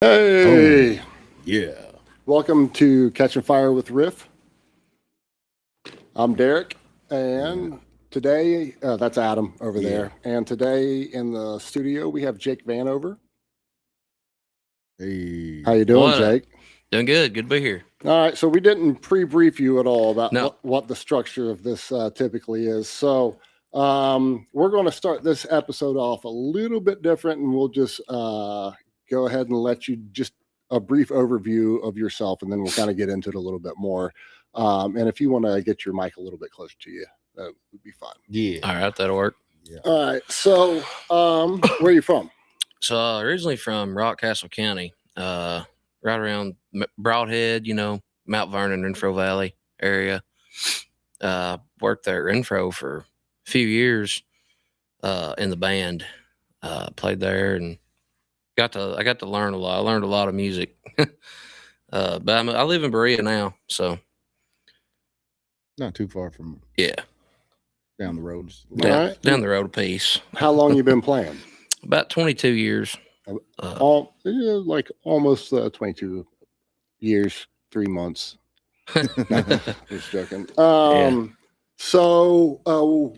Hey, Yeah. welcome to Catching Fire with Riff. I'm Derek, and today, that's Adam over there. And today in the studio, we have Jake Vanover. Hey. How you doing, What up? Jake? Doing good. Good to be here. All right, so we didn't pre-brief you at all about No. what the structure of this typically is. So we're going to start this episode off a little bit different, and we'll just go ahead and let you just a brief overview of yourself, and then we'll kind of get into it a little bit more. And if you want to get your mic a little bit closer to you, that would be fine. Yeah. All right, that'll work. Yeah. All right, so where are you from? So originally from Rockcastle County, right around Broadhead, Mount Vernon, Renfro Valley area. Worked there at Renfro for a few years in the band. Played there and I got to learn a lot. I learned a lot of music. But I live in Berea now, so Not too far from yeah, down the road. down the road a piece. How long you been playing? About 22 years. Like almost 22 years, 3 months. Just joking. So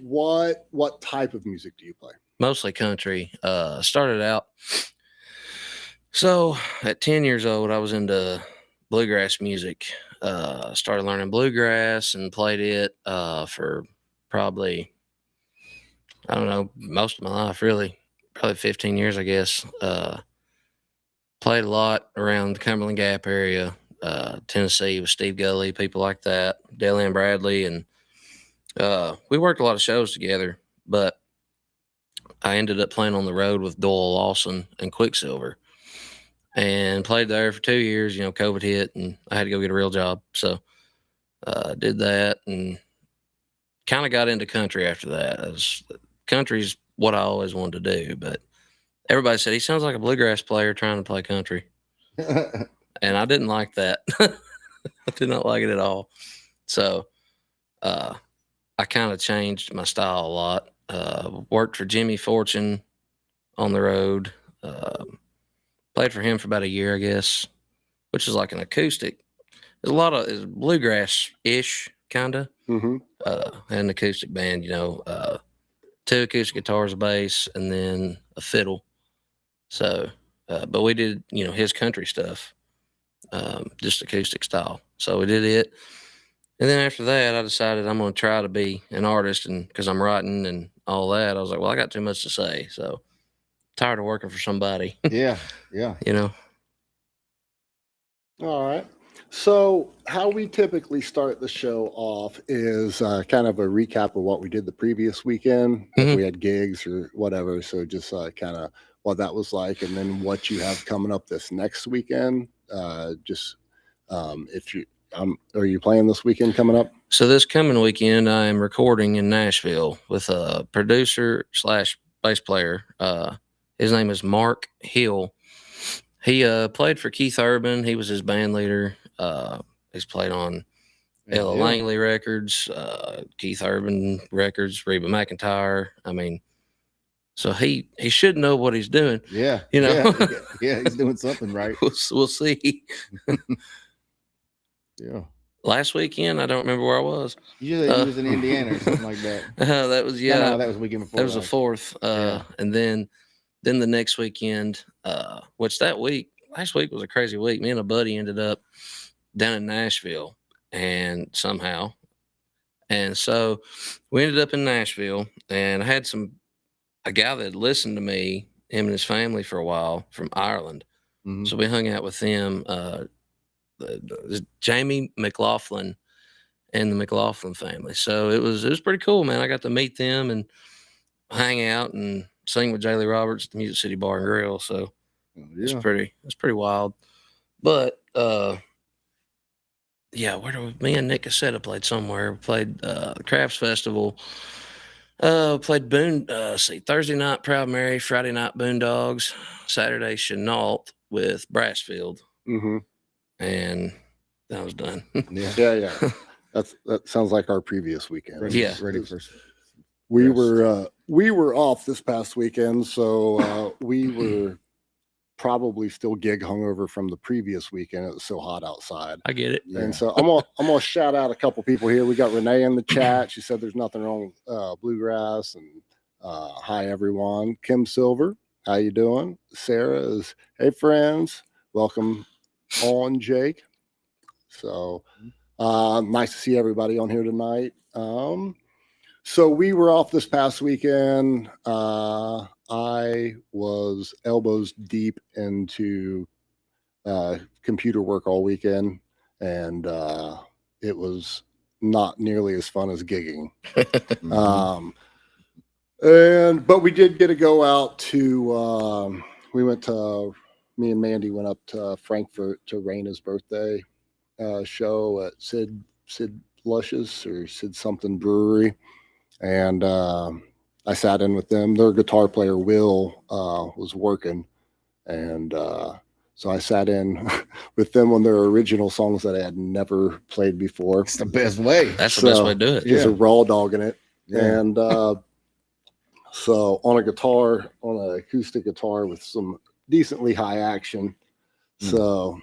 what type of music do you play? Mostly country. Started out. So at 10 years old, I was into bluegrass music. Started learning bluegrass and played it for probably, I don't know, most of my life, really. Probably 15 years, I guess. Played a lot around the Cumberland Gap area, Tennessee with Steve Gully, people like that, Dale and Bradley. And we worked a lot of shows together, but I ended up playing on the road with Doyle Lawson and Quicksilver and played there for 2 years. COVID hit and I had to go get a real job. So did that and kind of got into country after that. Country's what I always wanted to do, but everybody said he sounds like a bluegrass player trying to play country. And I didn't like that. I did not like it at all. So I kind of changed my style a lot. Worked for Jimmy Fortune on the road. Played for him for about a year, I guess, which is like an acoustic. There's a lot of bluegrass-ish, kind of. Mm-hmm. An acoustic band, 2 acoustic guitars, a bass, and then a fiddle. So, but we did, his country stuff, just acoustic style. So we did it. And then after that, I decided I'm going to try to be an artist, and because I'm writing and all that, I was like, well, I got too much to say. So tired of working for somebody. Yeah. All right. So how we typically start the show off is kind of a recap of what we did the previous weekend, if we had gigs or whatever. So just kind of what that was like, and then what you have coming up this next weekend. Are you playing this weekend coming up? So this coming weekend, I am recording in Nashville with a producer / bass player. His name is Mark Hill. He played for Keith Urban. He was his band leader. He's played on Ella Langley records, Keith Urban records, Reba McEntire. I mean, so he should know what he's doing. Yeah. Yeah, he's doing something right. We'll see. Yeah. Last weekend, I don't remember where I was. Usually he was in Indiana or something like that. That was No, that was the weekend before. That was the 4th. And then the next weekend, which last week was a crazy week. Me and a buddy ended up down in Nashville and so we ended up in Nashville, and I had a guy that listened to me, him and his family, for a while from Ireland. Mm-hmm. So we hung out with them, Jamie McLaughlin and the McLaughlin family. So it was pretty cool, man. I got to meet them and hang out and sing with Jaley Roberts at the Music City Bar and Grill. So it's pretty wild. But me and Nick Cassetta played somewhere. We played the Crafts Festival. Played Thursday night Proud Mary, Friday night Boondogs, Saturday Chenault with Brassfield. Mm-hmm. And that was done. Yeah. That sounds like our previous weekend. Ready for. We were off this past weekend, so we were probably still gig hungover from the previous weekend. It was so hot outside. I get it. Yeah. And so I'm gonna shout out a couple people here. We got Renee in the chat. She said there's nothing wrong with Bluegrass. And hi everyone. Kim Silver, how you doing? Sarah is, hey friends, welcome on, Jake. So nice to see everybody on here tonight. So we were off this past weekend. I was elbows deep into computer work all weekend, and it was not nearly as fun as gigging. But we did get to go out to me and Mandy went up to Frankfurt to Raina's birthday show at Sid Luscious or Sid something brewery, and I sat in with them. Their guitar player Will was working, and so I sat in with them on their original songs that I had never played before. It's the best way. That's the best way to do it. Just a raw dog in it. Yeah. And so on an acoustic guitar with some decently high action. So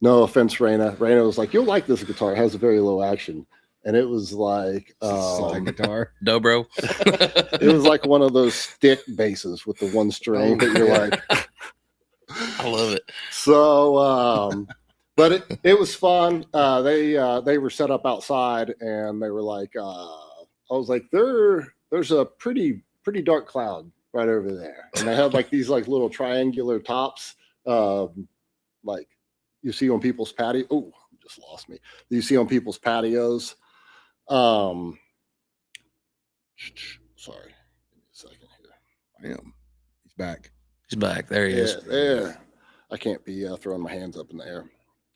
no offense, Raina. Raina was like, you'll like this guitar. It has a very low action. And it was like Slide guitar. Dobro. it was like one of those stick basses with the one string that you're like. I love it. So but it was fun. They were set up outside, and they were like I was like, there's a pretty dark cloud right over there, and they had like these like little triangular tops, like you see on people's patio. Oh, just lost me. You see on people's patios. Sorry, give me a second here. He's back. He's back. There he is. There. I can't be throwing my hands up in the air.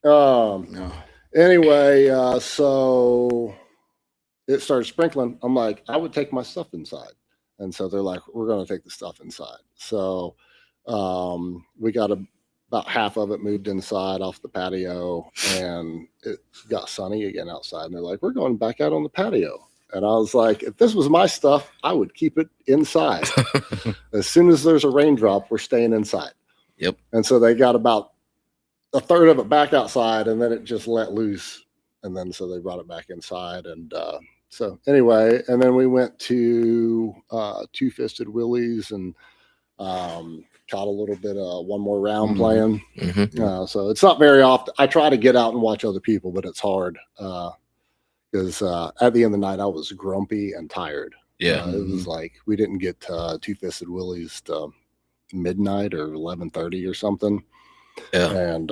No. Anyway, so it started sprinkling. I'm like, I would take my stuff inside. And so they're like, we're going to take the stuff inside. So we got about half of it moved inside off the patio, and it got sunny again outside. And they're like, we're going back out on the patio. And I was like, if this was my stuff, I would keep it inside. As soon as there's a raindrop, we're staying inside. Yep. And so they got about a third of it back outside, and then it just let loose. And then so they brought it back inside. And so anyway, and then we went to Two Fisted Willie's and caught a little bit of one more round playing. Mm-hmm. So it's not very often. I try to get out and watch other people, but it's hard. Because at the end of the night, I was grumpy and tired. Yeah. It was like we didn't get Two Fisted Willie's to midnight or 11:30 or something. Yeah. And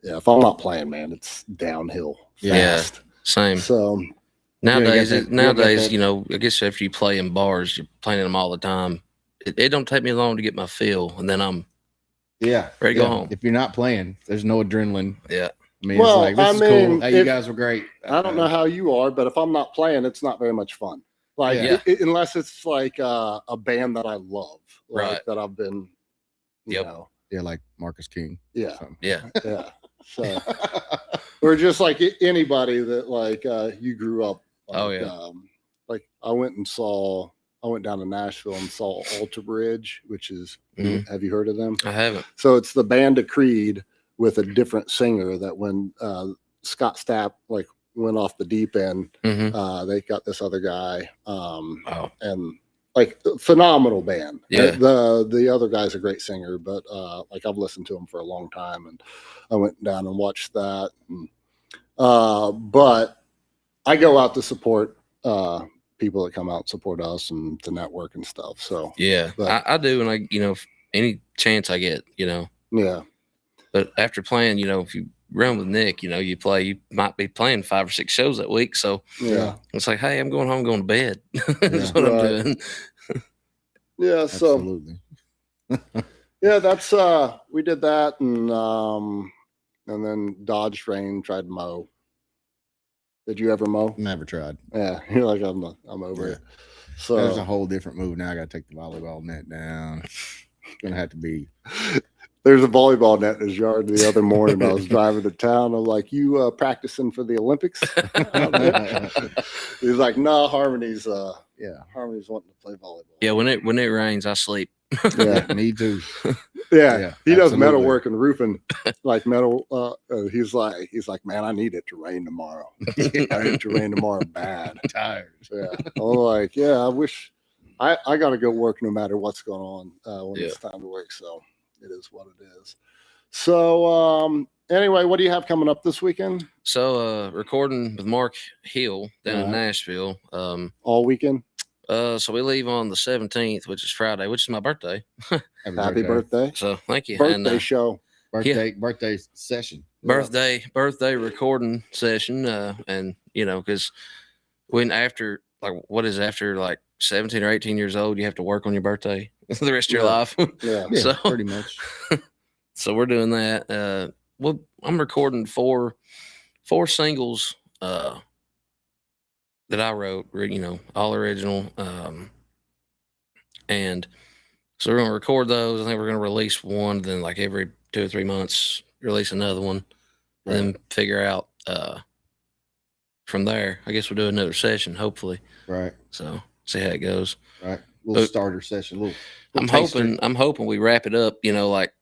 if I'm not playing, man, it's downhill fast. Yeah. Same. So nowadays, that. you know, I guess after you play in bars, you're playing them all the time. It don't take me long to get my feel, and then I'm ready to go home. If you're not playing, there's no adrenaline. Yeah. I mean, Well, it's like, this is cool. Hey, you guys were great. I don't know how you are, but if I'm not playing, it's not very much fun. Like unless it's like a band that I love, like Right. that I've been, you know. Yeah, like Marcus King. Yeah. Yeah. Yeah. So or just like anybody that like you grew up. Like, Oh, yeah. Like I went down to Nashville and saw Alter Bridge, which is have you heard of them? I haven't. So it's the band of Creed with a different singer that when Scott Stapp like went off the deep end, they got this other guy. And like phenomenal band. Yeah. The other guy's a great singer, but like I've listened to him for a long time, and I went down and watched that. And, but I go out to support people that come out and support us and to network and stuff. So yeah, but, I do, and I, you know, any chance I get, you know. Yeah. But after playing, you know, if you run with Nick, you know, you might be playing 5 or 6 shows that week. So yeah, it's like, hey, I'm going home, going to bed. That's what I'm doing. Yeah. Absolutely. So yeah, that's we did that, and then Dodge Rain tried mow. Did you ever mow? Never tried. Yeah, you're like I'm over it. So there's a whole different move now. I got to take the volleyball net down. It's gonna have to be. There's a volleyball net in his yard the other morning. I was driving to town. I'm like, you practicing for the Olympics? He's like, no, Harmony's Harmony's wanting to play volleyball. Yeah, when it rains, I sleep Yeah. Me too. Yeah, Yeah, he does metal absolutely. work and roofing, like metal. He's like, man, I need it to rain tomorrow. I need it to rain tomorrow bad. Tired. Yeah, I'm like, yeah, I wish I got to go work no matter what's going on when Yeah. it's time to work. So it is what it is. So anyway, what do you have coming up this weekend? So recording with Mark Hill down in Right. Nashville. All weekend. So we leave on the 17th, which is Friday, which is my birthday. Happy birthday. So thank you. Birthday And, show. Birthday session. birthday recording session. And because when after like 17 or 18 years old, you have to work on your birthday the rest of your Yeah. life. Yeah. Yeah, So- pretty much. So we're doing that. I'm recording four singles that I wrote, all original. And so we're gonna record those. I think we're gonna release one, then like every 2 or 3 months, release another one, and then figure out from there. I guess we'll do another session, hopefully. Right. So see how it goes. Right. Little But- starter session. Little I'm taster. hoping we wrap it up, like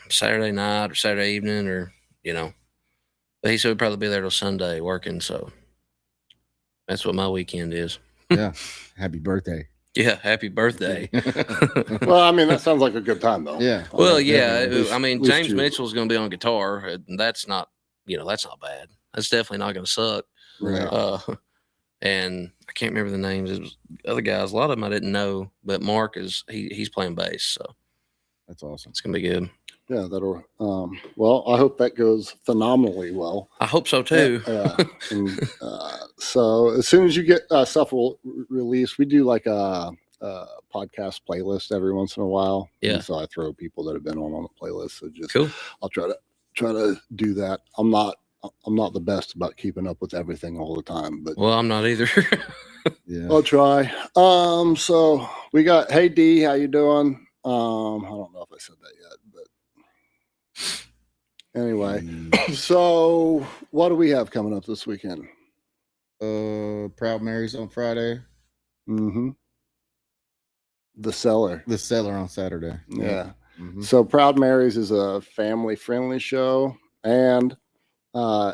Saturday night or Saturday evening, or But he said we'd probably be there till Sunday working, so that's what my weekend is. Yeah. Happy birthday. Yeah, happy birthday. Well, I mean, that sounds like a good time though. Yeah. Well, Like, yeah. at least- I mean, at least James you- Mitchell's going to be on guitar, and that's not bad. That's definitely not going to suck. Yeah. And I can't remember the names. It was other guys. A lot of them I didn't know, but Mark he's playing bass, so That's awesome. it's going to be good. Yeah, that'll. Well, I hope that goes phenomenally well. I hope so too. And, so as soon as you get stuff released, we do like a podcast playlist every once in a while. Yeah. And so I throw people that have been on the playlist. So just Cool. I'll try to do that. I'm not the best about keeping up with everything all the time, but Well, I'm not either. Yeah. I'll try. So we got Hey D, how you doing? I don't know if I said that yet, but anyway. So what do we have coming up this weekend? Proud Mary's on Friday. Mm-hmm. The Cellar. The Cellar on Saturday. Yeah. Mhm. So Proud Mary's is a family-friendly show, and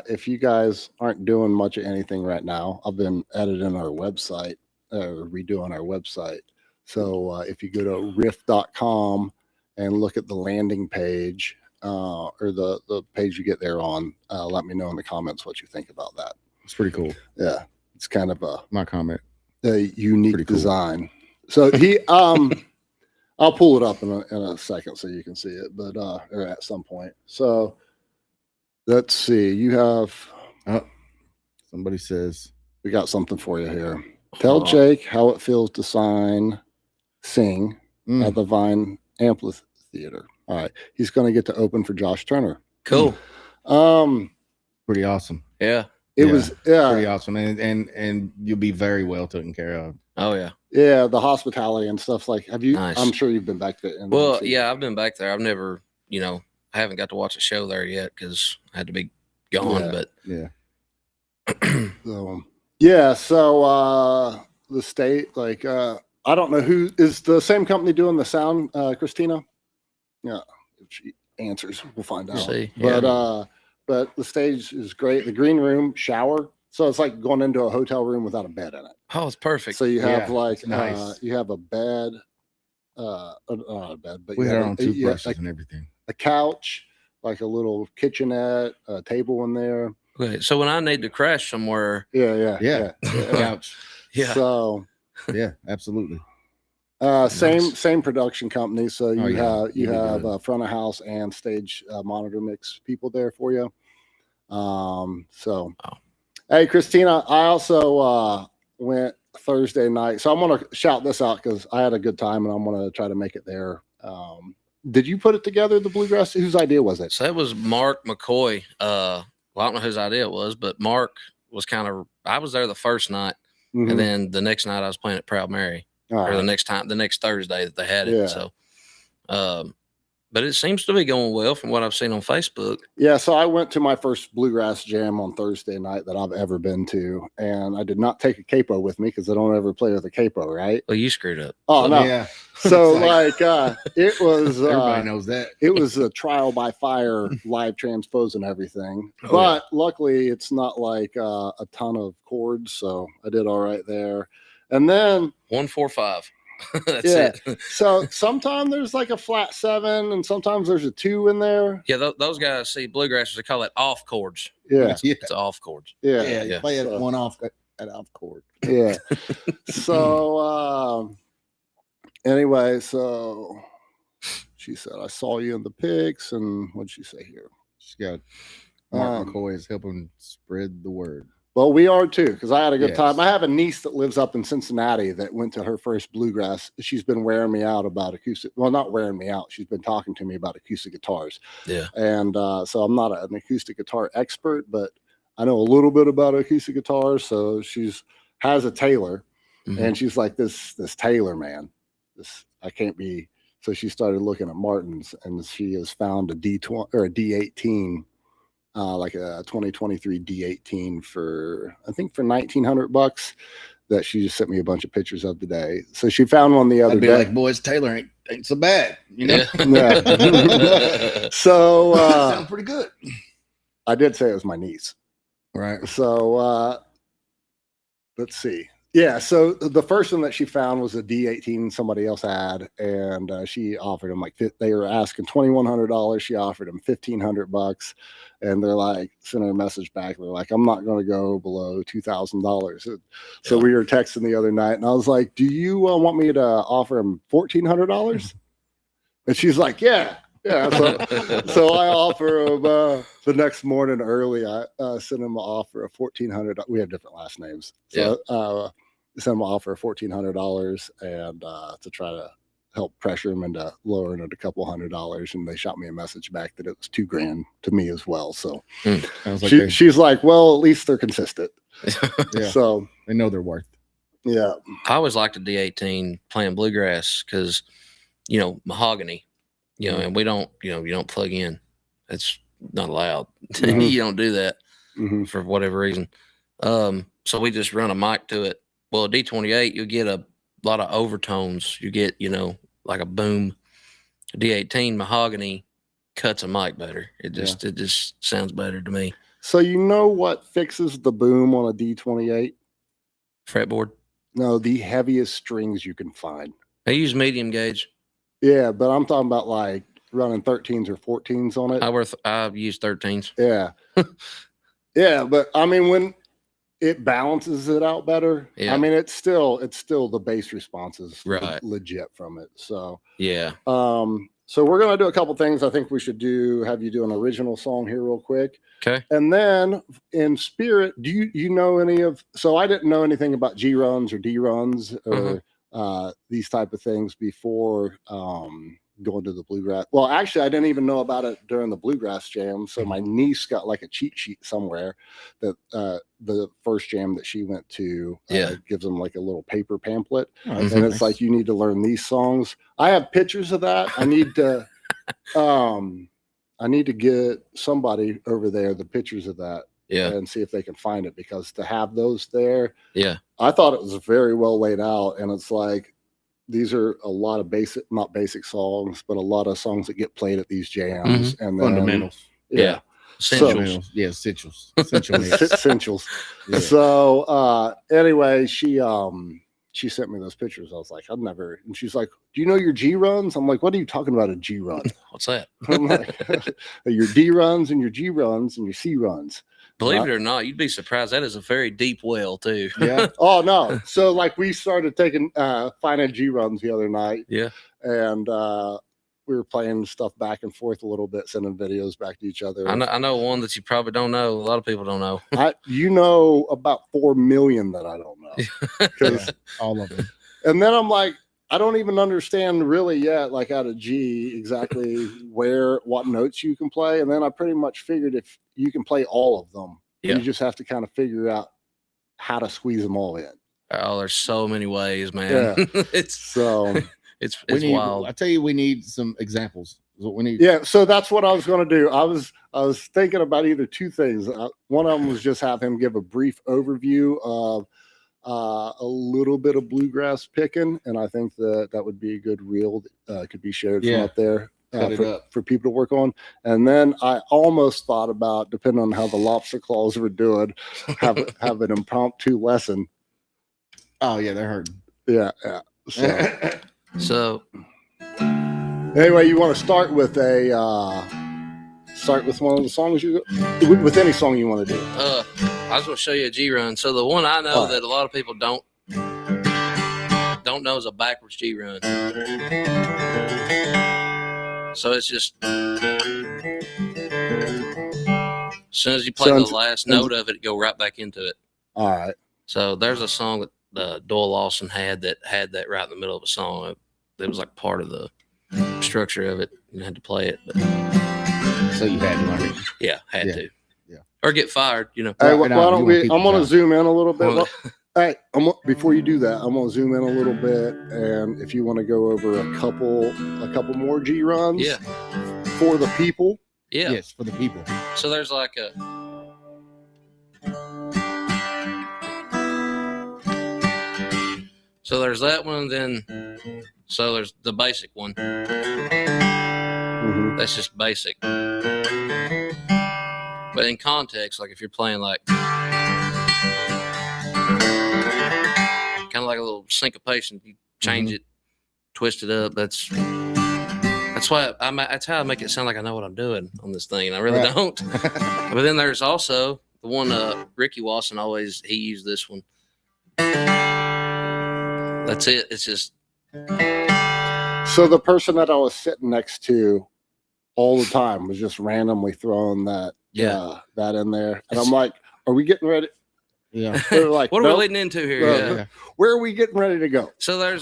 if you guys aren't doing much of anything right now, I've been editing our website, redoing our website. So if you go to riff.com and look at the landing page or the page you get there on, let me know in the comments what you think about that. It's pretty cool. Yeah, it's kind of My comment. a unique Pretty cool. design. So he, I'll pull it up in a second so you can see it, but or at some point. So let's see. You have Somebody says, we got something for you here. Tell Jake how it feels to sing at the Vine Amphitheater. All right, he's going to get to open for Josh Turner. Cool. pretty awesome. Yeah. It Yeah, was Pretty awesome. And you'll be very well taken care of. Oh yeah. yeah, the hospitality and stuff. Like, have you? Nice. I'm sure you've been back there. and Well, seen- yeah, I've been back there. I've never, I haven't got to watch a show there yet because I had to be gone. Yeah. But Yeah. So, yeah, so the state, like, I don't know who is the same company doing the sound, Christina. Yeah, if she answers, we'll find out. See, But the stage is great. The green room, shower, so it's like going into a hotel room without a bed in it. oh, it's perfect. So you have Yeah, like it's nice. you have a bed, not a bed, but We you had have our own a, you have toothbrushes and everything. a couch, like a little kitchenette, a table in there. Okay, so when I need to crash somewhere, Yeah. Couch. yeah, So Yeah, absolutely. same production company. So you Oh, yeah. have you You'll be have good. front of house and stage monitor mix people there for you. So Wow. hey, Christina, I also went Thursday night. So I'm gonna shout this out because I had a good time and I'm gonna try to make it there. Did you put it together, the Bluegrass? Whose idea was it? so that was Mark McCoy. Well, I don't know whose idea it was, but Mark was I was there the first night, Mhm. and then the next night I was playing at Proud Mary, All or the right. next Thursday that they had it. Yeah. So, but it seems to be going well from what I've seen on Facebook. Yeah, so I went to my first bluegrass jam on Thursday night that I've ever been to, and I did not take a capo with me because I don't ever play with a capo, right? Well, you screwed up. Oh, no. Yeah. So It's it was everybody knows that. it was a trial by fire live transpose and everything, Oh, but luckily it's not like a ton of chords, so I did all right there. And then 145. That's Yeah. it. so sometimes there's like a flat 7 and sometimes there's a 2 in there. Yeah, those guys see bluegrassers, they call it off chords. Yeah. It's off chords. Yeah, Yeah. you play it So- one off at off chord. Yeah. So anyway, so she said, I saw you in the pics, and what'd she say here? She's got Mark Um, McCoy is helping spread the word. Well, we are too, because I had a good Yes. time. I have a niece that lives up in Cincinnati that went to her first bluegrass. She's been wearing me out about acoustic. Well, not wearing me out. She's been talking to me about acoustic guitars. Yeah. And so I'm not an acoustic guitar expert, but I know a little bit about acoustic guitars. So has a Taylor, Mhm. and she's like, this Taylor, man, I can't be. So she started looking at Martin's, and she has found a D20 or a D18. Like a 2023 D18 for $1,900 that she just sent me a bunch of pictures of today. So she found one the other I'd be day. like, boys, Taylor ain't so bad, you know. Yeah. So Sound pretty good, I did say it was my niece. right? So let's see. Yeah, so the first one that she found was a D18 somebody else had, and she offered him they were asking $2,100. She offered him $1,500, and they're like sending a message back. They're like, I'm not going to go below $2,000. So we were texting the other night, and I was like, do you want me to offer him $1,400? And she's like, yeah. So I offer him the next morning early. I sent him an offer of $1,400. We have different last names, so sent him an offer of $1,400 and to try to help pressure him into lowering it a couple $100. And they shot me a message back that it was $2,000 to me as well. So I was like, she's like, well, at least they're consistent. yeah, So they know their worth. yeah, I always liked a D18 playing bluegrass because, mahogany, and we don't, you don't plug in. It's not allowed. Mhm. You don't do that Mhm. for whatever reason. So we just run a mic to it. Well, a D28, you get a lot of overtones. You get, like a boom. A D18 mahogany cuts a mic better. It just sounds better to me. So you know what fixes the boom on a D28? Fretboard. No, the heaviest strings you can find. I use medium gauge. Yeah, but I'm talking about like running 13s or 14s on it. I use 13s. Yeah. Yeah, but I mean when it balances it out better. Yeah. I mean it's still the bass response is Right. legit from it. So Yeah. so we're gonna do a couple things. I think we should have you do an original song here real quick. Okay. And then in spirit, do you know any of, so I didn't know anything about G runs or D runs or these type of things before going to the bluegrass. Well, actually I didn't even know about it during the bluegrass jam. So my niece got like a cheat sheet somewhere that the first jam that she went to gives them like a little paper pamphlet. Oh, And it's like, you need to learn these songs. I have pictures of that. I need to get somebody over there the pictures of that and see if they can find it, because to have those there, I thought it was very well laid out. And it's like, these are a lot of not basic songs, but a lot of songs that get played at these jams. And then, fundamentals. Yeah. Essentials. Essentials. Essentials. Essentials. Yeah. So anyway, she sent me those pictures. I was like, and she's like, do you know your G runs? I'm like, what are you talking about, a G run? What's that? I'm like, your D runs and your G runs and your C runs. Believe it or not, you'd be surprised. That is a very deep well too. Yeah. Oh no. So like we started finding G runs the other night. Yeah. And we were playing stuff back and forth a little bit, sending videos back to each other. I know one that you probably don't know. A lot of people don't know. You know about 4 million that I don't know. Yeah, all of them. And then I'm like, I don't even understand really yet, like out of G, exactly what notes you can play. And then I pretty much figured if you can play all of them, you just have to kind of figure out how to squeeze them all in. Oh, there's so many ways, man. Yeah. it's So it's We need, wild. I tell you, we need some examples. Is what we need. Yeah, so that's what I was going to do. I was thinking about either two things. One of them was just have him give a brief overview of a little bit of bluegrass picking, and I think that would be a good reel that could be shared from Yeah. up there Cut it up. for people to work on. And then I almost thought about, depending on how the lobster claws were doing, have an impromptu lesson. Oh yeah, they're hurting. Yeah. So, So anyway, you want to start with one of the songs with any song you want to do. I was going to show you a G run. So the one I know that a lot of people don't know is a backwards G run. So it's just as soon as you play the last note of it, go right back into it. All right. So there's a song that Doyle Lawson had that right in the middle of a song. It was like part of the structure of it. You had to play it. But So you had to learn it. yeah, had Yeah. to. Yeah. Or get fired, you know. Hey, Right, why don't you we? want people I'm going to to- zoom in a little bit. Well, Hey, before you do that, I'm going to zoom in a little bit, and if you want to go over a couple more G runs, Yeah. for the people. Yeah. Yes, for the people. So there's like so there's that one, then so there's the basic one. Mhm. That's just basic. But in context, like if you're playing like kind of like a little syncopation, you change it, twist it up. That's why that's how I make it sound like I know what I'm doing on this thing, and I really Right. don't. But then there's also the one Ricky Wasson he used this one. That's it. It's just So the person that I was sitting next to all the time was just randomly throwing that that in there, and I'm like, "Are we getting ready?" Yeah. They're like, what are "Nope." we leading into here? Well, Yeah. Where are we getting ready to go? So there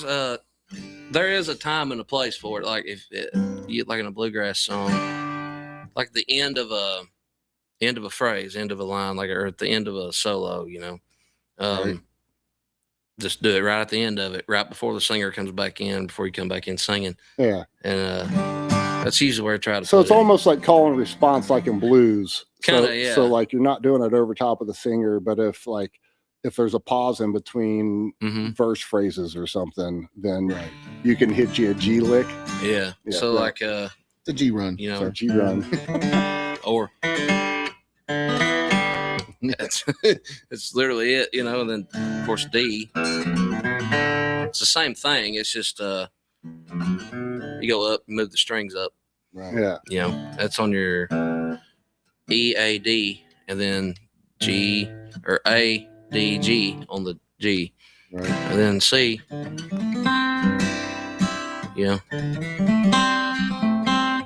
is a time and a place for it. Like if you like in a bluegrass song, like the end of a phrase, end of a line, like or at the end of a solo, you know, Right. just do it right at the end of it, right before the singer comes back in, before you come back in singing, Yeah. and that's usually where I try to. So put it's it. almost like call and response, like in blues. Kinda, yeah. So like you're not doing it over top of the singer, but if there's a pause in between Mhm. verse phrases or something, then Right. you can hit you a G lick, Yeah. Yeah, So right. like The G run. you know, so G run. or it's it's literally it, you know, and then of course D. It's the same thing. It's just you go up, move the strings up. Right. Yeah. You know, that's on your E A D, and then G or A D G on the G, Right. and then C. You know,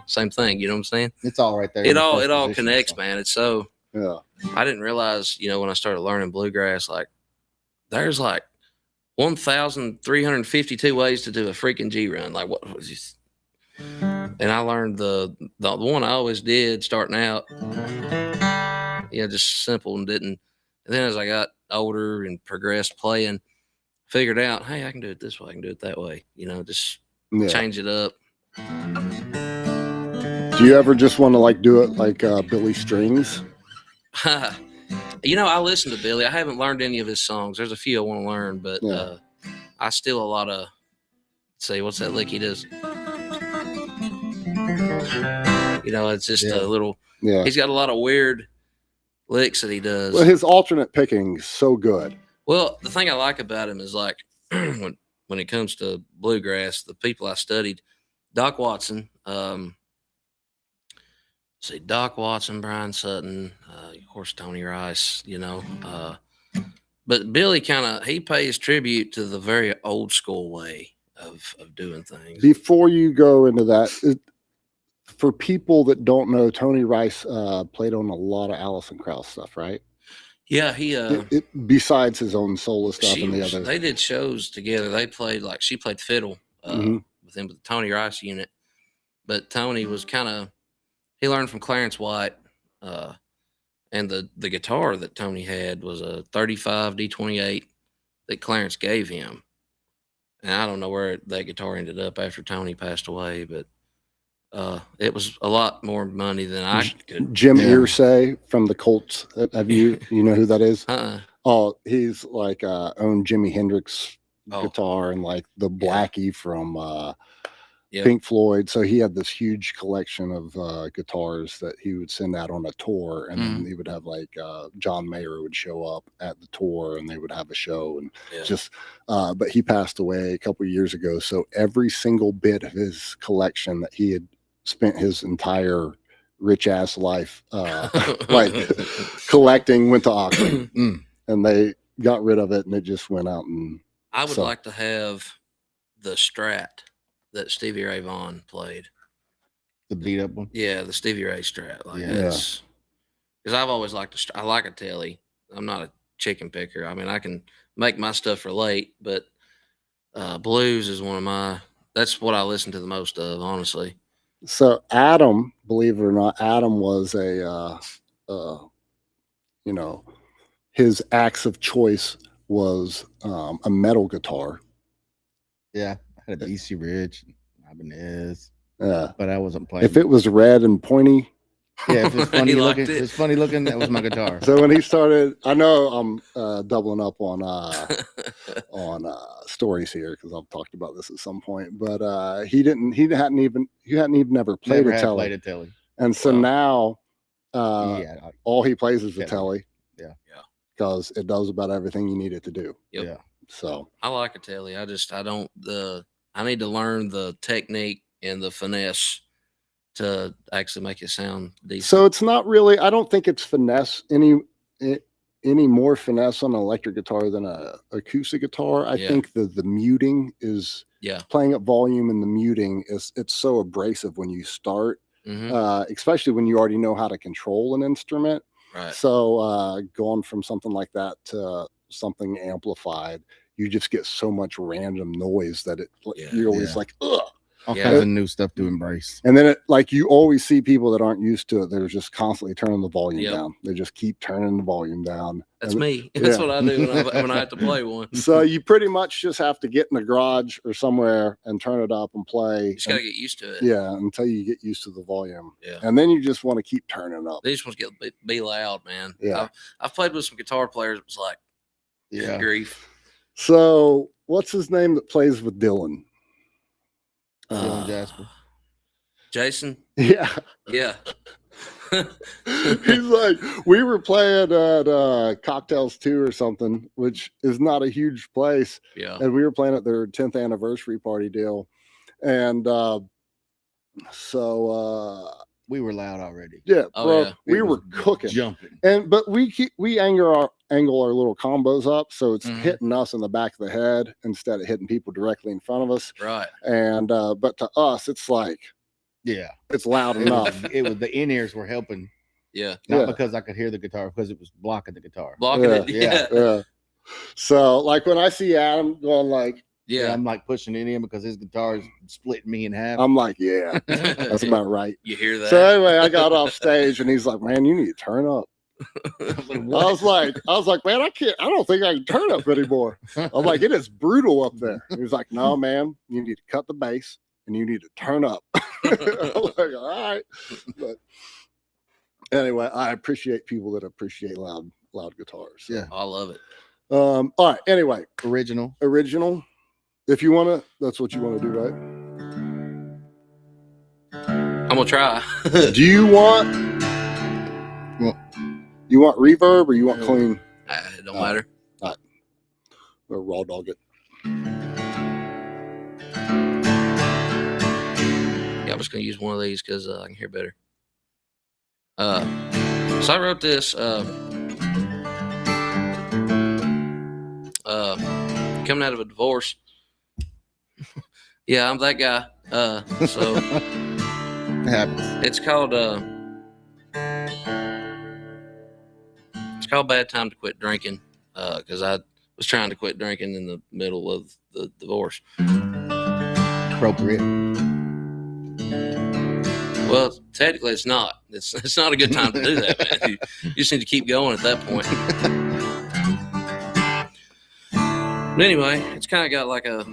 same thing. You know what I'm saying? It's all right there. It in the all first position, connects, so. man. It's so. Yeah. I didn't realize, you know, when I started learning bluegrass, like there's like 1,352 ways to do a freaking G run. Like what was this? And I learned the one I always did starting out. Yeah, just simple and didn't. And then as I got older and progressed playing, figured out, hey, I can do it this way, I can do it that way. You know, just Yeah. change it up. Do you ever just want to like do it like Billy Strings? You know, I listen to Billy. I haven't learned any of his songs. There's a few I want to learn, but Yeah. I still a lot of. See, what's that lick he does? You know, it's just a little. Yeah. He's got a lot of weird licks that he does. Well, his alternate picking is so good. Well, the thing I like about him is like when it comes to bluegrass, the people I studied, Doc Watson, Doc Watson, Brian Sutton, of course Tony Rice, you know, but Billy he pays tribute to the very old school way of doing things. Before you go into that, for people that don't know, Tony Rice played on a lot of Alison Krauss stuff, right? Yeah, he besides his own solo stuff and the other. they did shows together. They played she played fiddle with him with the Tony Rice unit, but Tony was he learned from Clarence White, and the guitar that Tony had was a 35 D28 that Clarence gave him, and I don't know where that guitar ended up after Tony passed away, but it was a lot more money than I could. Jim Yeah. Irsay from the Colts. Have you know who that is? Oh, he's like owned Jimi Hendrix guitar and like the Blackie from Pink Floyd. So he had this huge collection of guitars that he would send out on a tour, and then he would have like John Mayer would show up at the tour, and they would have a show, and just. But he passed away a couple of years ago, so every single bit of his collection that he had spent his entire rich ass life like collecting went to auction, and they got rid of it, and it just went out. And I would like to have the Strat that Stevie Ray Vaughan played. The beat up one? Yeah, the Stevie Ray Strat. Like because I've always liked I like a telly. I'm not a chicken picker. I mean, I can make my stuff for late, but blues is one of that's what I listen to the most of, honestly. So Adam, believe it or not, Adam was a his axe of choice was a metal guitar. Yeah, I had a BC Ridge, Ibanez. Yeah, but I wasn't playing. If it was red and pointy, yeah, if it's funny looking, it's funny looking. That was my guitar. So when he started, I know I'm doubling up on stories here because I've talked about this at some point. But he hadn't even ever played a telly. Played a telly. And so now, all he plays is a telly. Yeah. Because it does about everything you need it to do. Yep. Yeah. So I like a telly. I need to learn the technique and the finesse to actually make it sound decent. So it's not really, I don't think it's finesse any more finesse on an electric guitar than a acoustic guitar. I think the muting is playing up volume, and the muting it's so abrasive when you start, especially when you already know how to control an instrument. Right. So going from something like that to something amplified, you just get so much random noise that you're always like, ugh. All kinds of new stuff to embrace. And then you always see people that aren't used to it. They're just constantly turning the volume down. They just keep turning the volume down. That's me. That's what I do when I have to play one. So you pretty much just have to get in the garage or somewhere and turn it up and play. You just got to get used to it. Yeah, until you get used to the volume. Yeah. And then you just want to keep turning up. They just want to be loud, man. Yeah. I've played with some guitar players. It was like, good grief. So what's his name that plays with Dylan? Jasper. Jason? Yeah. Yeah. He's like, we were playing at Cocktails 2 or something, which is not a huge place. Yeah. And we were playing at their 10th anniversary party deal. And we were loud already. Yeah, bro, we were cooking, jumping. But we angle our little combos up, so it's hitting us in the back of the head instead of hitting people directly in front of us. Right. And but to us, it's like, it's loud enough. It was the in-ears were helping. Yeah. Not because I could hear the guitar, because it was blocking the guitar. Blocking it. Yeah. So like when I see Adam going like, yeah, I'm like pushing it in because his guitar is splitting me in half. I'm like, yeah, that's about right. You hear that? So anyway, I got off stage and he's like, man, you need to turn up. I was like, man, I don't think I can turn up anymore. I'm like, it is brutal up there. He was like, no, man, you need to cut the bass and you need to turn up. I'm like, all right. But anyway, I appreciate people that appreciate loud guitars. So. Yeah, I love it. All right. Anyway, original. If you want to, that's what you want to do, right? I'm gonna try. Do you want reverb or you want clean? It don't matter. All right. Or raw dog it. Yeah, I'm just gonna use one of these because I can hear better. So I wrote this coming out of a divorce. Yeah, I'm that guy. So it happens. It's called Bad Time to Quit Drinking, because I was trying to quit drinking in the middle of the divorce. Appropriate. Well, technically it's not. It's not a good time to do that, man. You just need to keep going at that point. But anyway, it's kind of got like a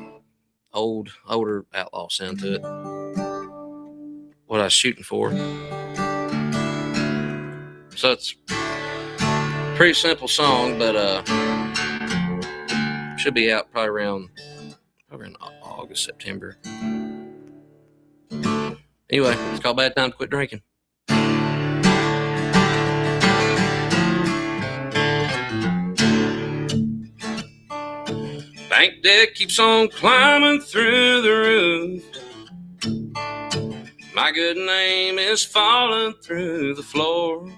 older outlaw sound to it. what I was shooting for. So it's a pretty simple song, but should be out probably around August, September. Anyway, it's called Bad Time to Quit Drinking. Bank debt keeps on climbing through the roof. My good name is falling through the floor.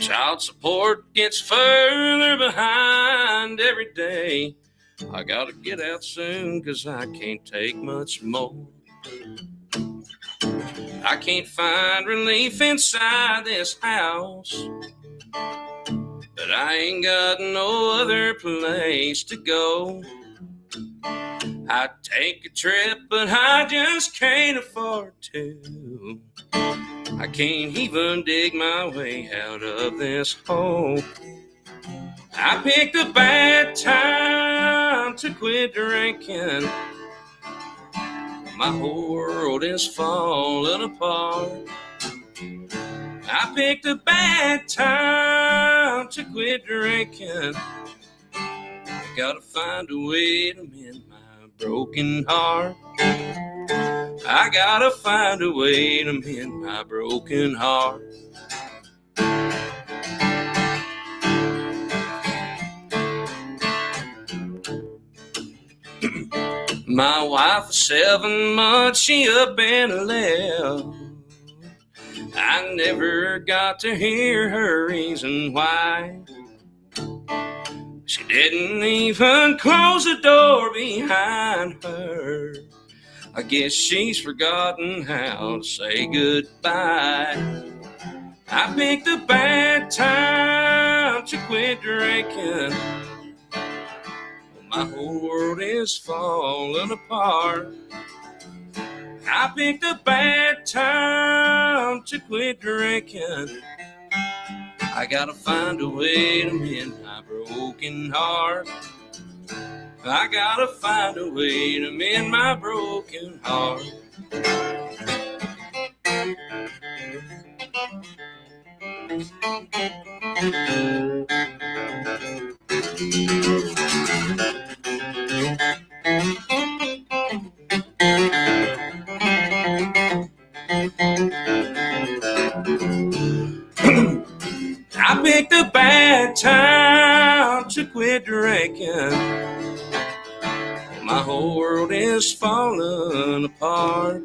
Child support gets further behind every day. I gotta get out soon, 'cause I can't take much more. I can't find relief inside this house, but I ain't got no other place to go. I'd take a trip, but I just can't afford to. I can't even dig my way out of this hole. I picked a bad time to quit drinking. My whole world is falling apart. I picked a bad time to quit drinking. I gotta find a way to mend my broken heart. I gotta find a way to mend my broken heart. My wife was 7 months, she up and left. I never got to hear her reason why. She didn't even close the door behind her. I guess she's forgotten how to say goodbye. I picked a bad time to quit drinking. My whole world is falling apart. I picked a bad time to quit drinking. I gotta find a way to mend my broken heart. I gotta find a way to mend my broken heart. I picked a bad time to quit drinking. My whole world is falling apart.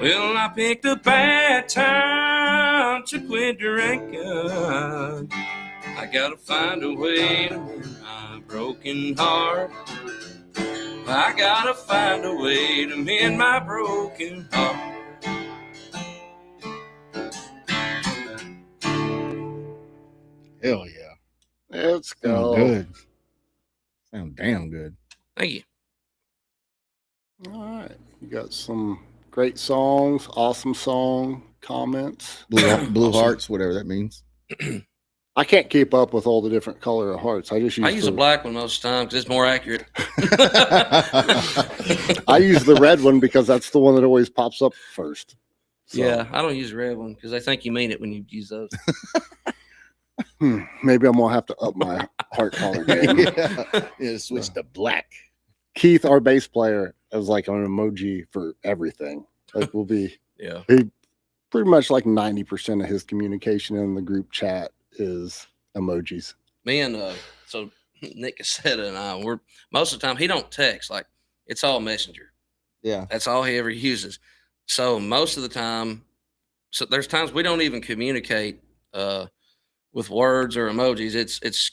Well, I picked a bad time to quit drinking. I gotta find a way to mend my broken heart. I gotta find a way to mend my broken heart. Hell yeah. Let's Sound go. good. Sound damn good. Thank you. All right. You got some great songs, awesome song comments. Blue Awesome. hearts, whatever that means. I can't keep up with all the different color of hearts. I just use I use a black one most of the time because it's more accurate. I use the red one because that's the one that always pops up first. So, Yeah, I don't use the red one because they think you mean it when you use those. maybe I'm gonna have to up my heart color game. Yeah, switch to black. Keith, our bass player, is like an emoji for everything. Like will be Yeah. he pretty much like 90% of his communication in the group chat is emojis. Me and so Nick Cassetta and I, we're most of the time he don't text, like it's all messenger. Yeah. That's all he ever uses. So most of the time, so there's times we don't even communicate with words or emojis. It's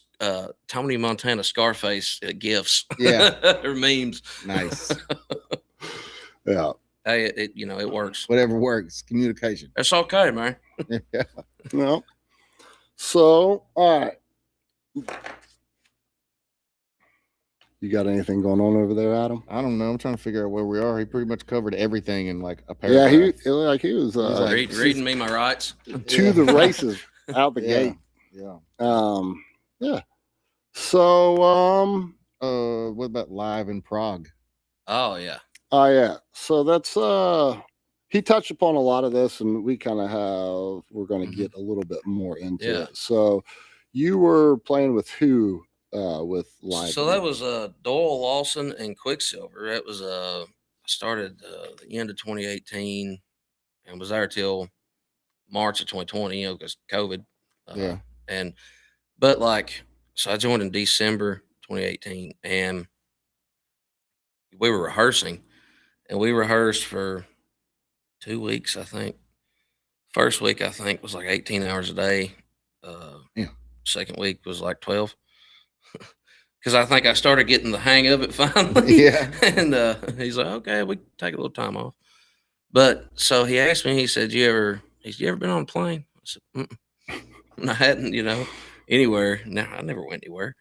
Tony Montana Scarface gifs, Yeah. or memes. Nice. Yeah. Hey, it works. Whatever works. Communication. It's okay, man. Yeah. No. So, all right. You got anything going on over there, Adam? I don't know. I'm trying to figure out where we are. He pretty much covered everything in like a Yeah, paragraph. he was Reading me my rights. to the races out the Yeah. gate. Yeah. Yeah. So, What about live in Prague? Oh yeah. yeah. So that's he touched upon a lot of this, and we kind of we're going to Mhm. get a little bit more into Yeah. it. So, you were playing with who with live? So that was Doyle Lawson and Quicksilver. That was I started the end of 2018 and was there till March of 2020, because COVID. Yeah. And but like, so I joined in December 2018, and we were rehearsing, and we rehearsed for 2 weeks, I think. First week, I think, was like 18 hours a day. Yeah. Second week was like 12. Because I think I started getting the hang of it finally. Yeah. And he's like, okay, we can take a little time off. But so he asked me, he said, you ever been on a plane? I said, mm-mm. And I hadn't, anywhere. No, I never went anywhere.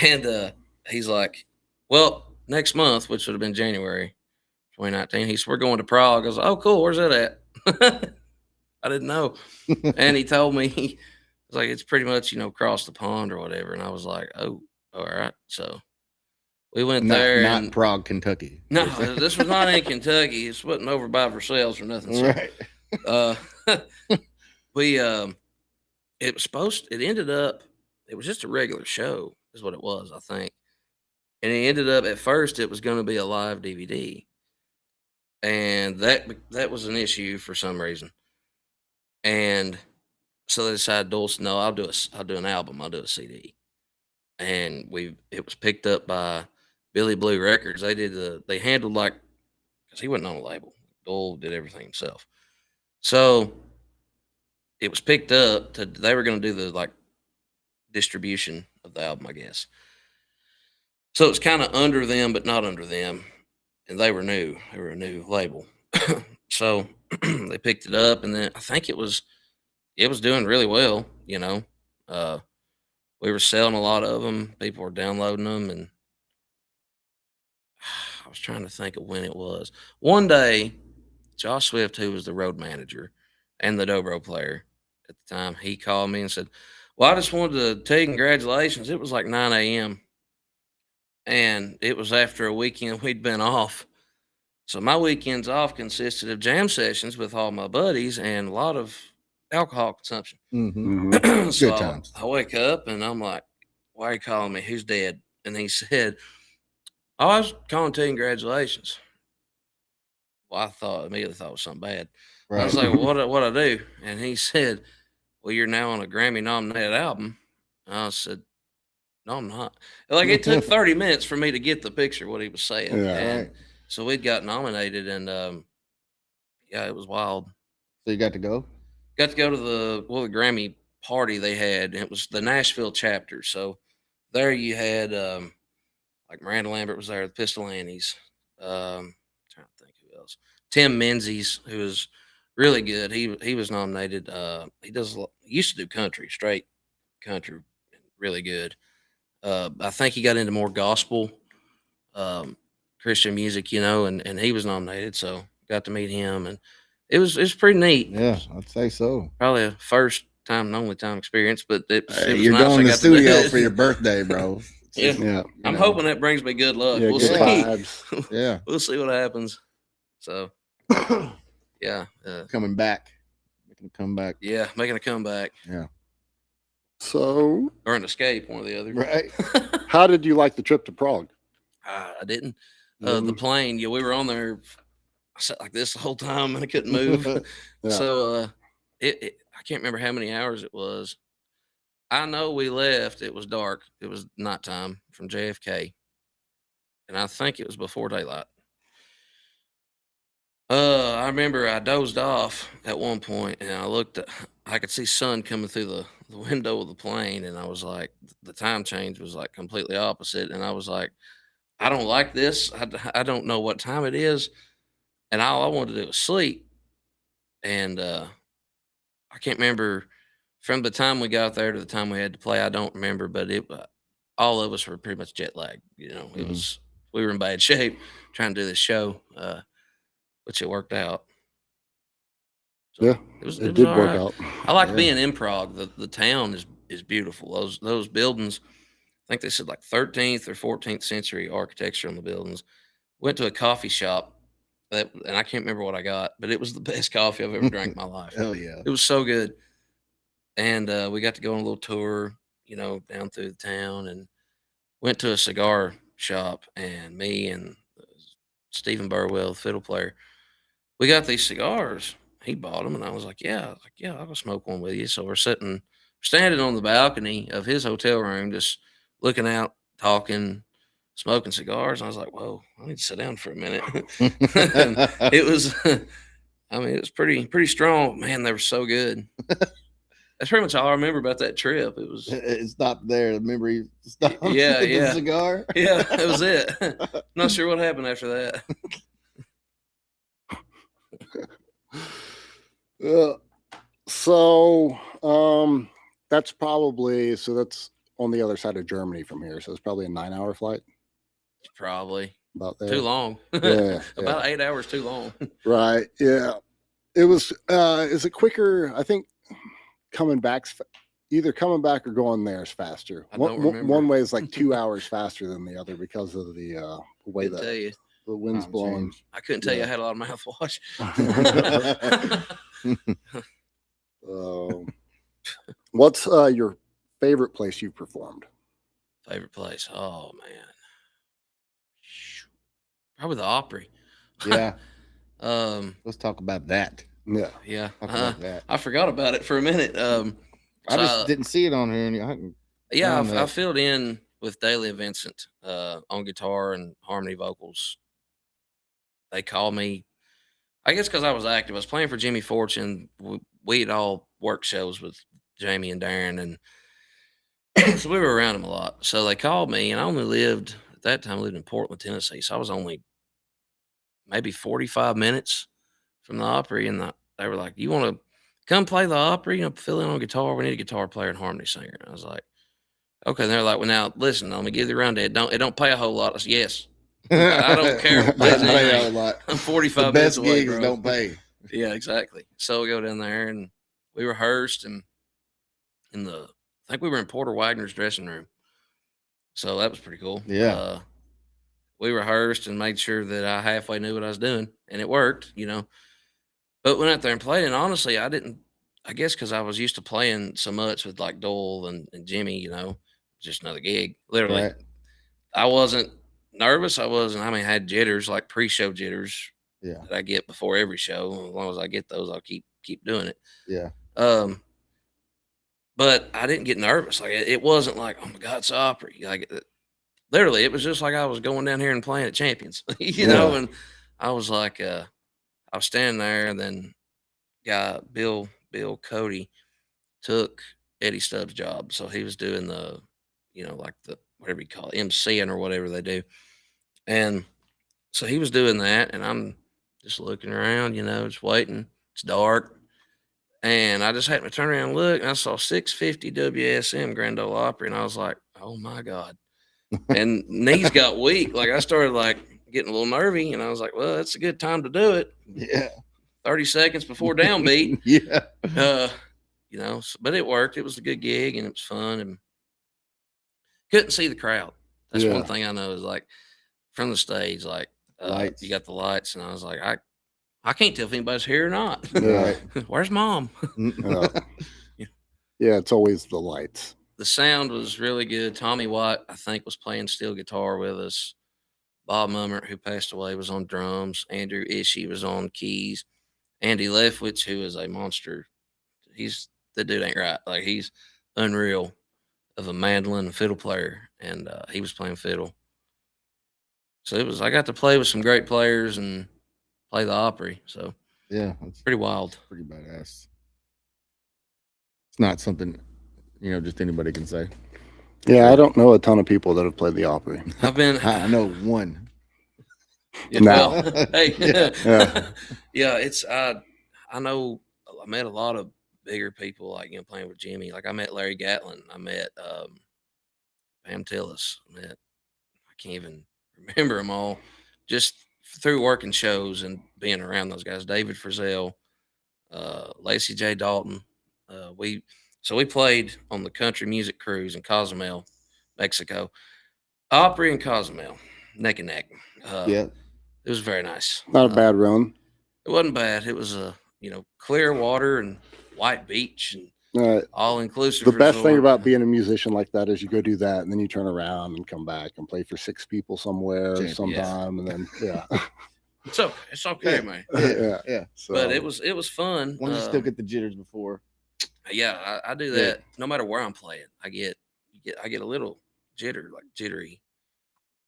And he's like, well, next month, which would have been January 2019, he said, we're going to Prague. I was like, oh, cool. Where's that at? I didn't know. And he told me, he was like, it's pretty much, across the pond or whatever. And I was like, oh, all right. So we went there. Not And Prague, Kentucky. no, this was not in Kentucky. It's wasn't over by Versailles or nothing. So, Right. we it ended up, it was just a regular show is what it was, I think. And it ended up, at first it was going to be a live DVD. And that was an issue for some reason. And so they decided, Dulce, no, I'll do an album. I'll do a CD. And it was picked up by Billy Blue Records. They handled, like, because he wasn't on a label. Dole did everything himself. So it was picked up they were going to do the, like, distribution of the album, I guess. So it's kind of under them, but not under them. And they were new. They were a new label. So they picked it up, and then I think it was doing really well, we were selling a lot of them. People were downloading them, and I was trying to think of when it was. One day, Josh Swift, who was the road manager and the dobro player at the time, he called me and said, well, I just wanted to tell you congratulations. It was like 9 a.m. and it was after a weekend we'd been off. So my weekends off consisted of jam sessions with all my buddies and a lot of alcohol consumption. Mm-hmm. So Good times. I wake up and I'm like, why are you calling me? Who's dead? And he said, oh, I was calling to you congratulations. Well, immediately thought it was something bad. Right. I was like, well, what I do? And he said, well, you're now on a Grammy nominated album. And I said, no, I'm not. Like, it took 30 minutes for me to get the picture of what he was saying. Yeah, and right. so we'd got nominated, and yeah, it was wild. So you got to go? Got to go to the Grammy party they had. And it was the Nashville chapter. So there you had like Miranda Lambert was there, the Pistol Annies. Trying to think who else. Tim Menzies, who was really good. He was nominated. He used to do country, straight country, really good. I think he got into more gospel, Christian music, and he was nominated. So got to meet him, and it was pretty neat. Yeah, I'd say so. Probably a first time and only time experience, but it was You're nice. going to the studio for your birthday, bro. Yeah. Yeah. I'm hoping that brings me good luck. Yeah, We'll good see. vibes. Yeah. We'll see what happens. So, yeah. Coming back. Making a comeback. Yeah, making a comeback. Yeah. So, Or an escape, one or the other. Right. how did you like the trip to Prague? I didn't. The plane, we were on there. I sat like this the whole time and I couldn't move. Yeah. So I can't remember how many hours it was. I know we left. It was dark. It was nighttime from JFK. And I think it was before daylight. I remember I dozed off at one point and I could see sun coming through the window of the plane. And I was like, the time change was like completely opposite. And I was like, I don't like this. I don't know what time it is. And all I wanted to do was sleep. And I can't remember from the time we got there to the time we had to play. I don't remember, but all of us were pretty much jet lagged. We were in bad shape trying to do this show, which it worked out. So Yeah, it did all work right. out. I like being in Prague. The town is beautiful. Those buildings, I think they said like 13th or 14th century architecture on the buildings. Went to a coffee shop and I can't remember what I got, but it was the best coffee I've ever drank in my life. Hell yeah. It was so good. And we got to go on a little tour, down through the town, and went to a cigar shop. And me and Stephen Burwell, the fiddle player, we got these cigars. He bought them, and I was like, "Yeah, I'll go smoke one with you." So we're standing on the balcony of his hotel room, just looking out, talking, smoking cigars. And I was like, "Whoa, I need to sit down for a minute." And it was, I mean, it was pretty strong. Man, they were so good. That's pretty much all I remember about that trip. It was. It stopped there. The memory stopped. Yeah, with yeah. The cigar. Yeah, that was it. Not sure what happened after that. That's probably that's on the other side of Germany from here. So it's probably a 9-hour flight. Probably about there. too long. Yeah, About 8 hours too long. Right. Yeah. It was. Is it quicker? I think either coming back or going there is faster. I don't remember. One way is like 2 hours faster than the other because of the way Couldn't tell you. the wind's blowing. I couldn't tell you I had a lot of mouthwash. What's your favorite place you've performed? Favorite place? Oh man, probably the Opry. Yeah. Let's talk about that. Yeah. Yeah. Talk about that. I forgot about it for a minute. I just didn't see it on here. I filled in with Daly and Vincent on guitar and harmony vocals. They called me, I guess because I was active. I was playing for Jimmy Fortune. We'd all work shows with Jamie and Darren, and so we were around him a lot. So they called me, and I only lived, at that time, I lived in Portland, Tennessee. So I was only maybe 45 minutes from the Opry, and they were like, "You want to come play the Opry, fill in on guitar? We need a guitar player and harmony singer." And I was like, "Okay." And they're like, "Well, now listen, let me give you the rundown. It don't pay a whole lot." I said, "Yes, I don't care if it pays anything. A lot. I'm 45 The minutes best away, gigs bro." don't pay. Yeah, exactly. So we go down there, and we rehearsed, and I think we were in Porter Wagner's dressing room. So that was pretty cool. Yeah. We rehearsed and made sure that I halfway knew what I was doing, and it worked, But went out there and played, and honestly, I guess because I was used to playing so much with like Dole and Jimmy, just another gig. Literally, Right. I wasn't nervous. I had jitters, like pre-show jitters Yeah. that I get before every show. As long as I get those, I'll keep doing it. Yeah. But I didn't get nervous. Like it wasn't like, oh my God, it's Opry. Like literally, it was just like I was going down here and playing at Champions, know. And I was like, I was standing there, and then guy Bill Cody took Eddie Stubbs' job, so he was doing the, like the whatever you call it, MCing or whatever they do, and so he was doing that, and I'm just looking around, just waiting. It's dark. And I just happened to turn around and look, and I saw 650 WSM Grand Ole Opry, and I was like, oh my God. And knees got weak. Like I started like getting a little nervy, and I was like, well, that's a good time to do it. Yeah. 30 seconds before downbeat. Yeah. But it worked. It was a good gig, and it was fun, and couldn't see the crowd. That's one thing I know is like from the stage, like you got the lights, and I was like, I can't tell if anybody's here or not. Yeah. Where's mom? Yeah, it's always the lights. The sound was really good. Tommy White, I think, was playing steel guitar with us. Bob Mummert, who passed away, was on drums. Andrew Ishii was on keys. Andy Leftwich, who is a monster. The dude ain't right. Like he's unreal of a mandolin and fiddle player, and he was playing fiddle. So I got to play with some great players and play the Opry. So yeah, it's pretty wild. Pretty badass. It's not something, just anybody can say. Yeah, I don't know a ton of people that have played the Opry. I know one. Yeah, now. Well, hey, yeah, it's I know I met a lot of bigger people like playing with Jimmy. Like I met Larry Gatlin. I met Pam Tillis. I can't even remember them all. Just through working shows and being around those guys. David Frizzell, Lacey J. Dalton. We played on the country music cruise in Cozumel, Mexico. Opry and Cozumel, neck and neck. Yeah. It was very nice. Not a bad run. It wasn't bad. It was clear water and white beach and all inclusive. The best thing resort. about being a musician like that is you go do that and then you turn around and come back and play for 6 people somewhere Champion. sometime, and then It's okay, man. yeah. So, But it was fun. Once you still get the jitters before. Yeah, I do that no matter where I'm playing. I get a little jittery.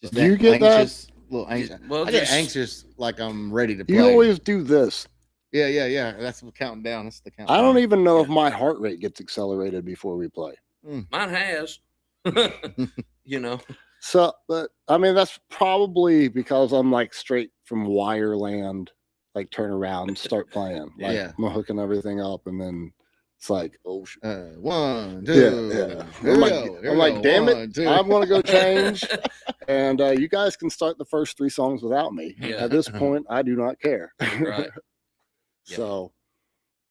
Just Do you get that? anxious, a little anxious. Well, I get just- anxious like I'm ready to play. you always do this. Yeah. That's the counting down. That's the countdown. I don't even know Yeah. if my heart rate gets accelerated before we play. Mine has. So, but I mean, that's probably because I'm like straight from wire land, like turn around, start playing. Like Yeah. I'm hooking everything up, and then it's like, oh, 1, 2. yeah. Here I'm we like, go. Here I'm we like, go. damn 1, it, 2. I want to go change, and you guys can start the first 3 songs without me. Yeah. At this point, I do not care. Right. Yeah. So,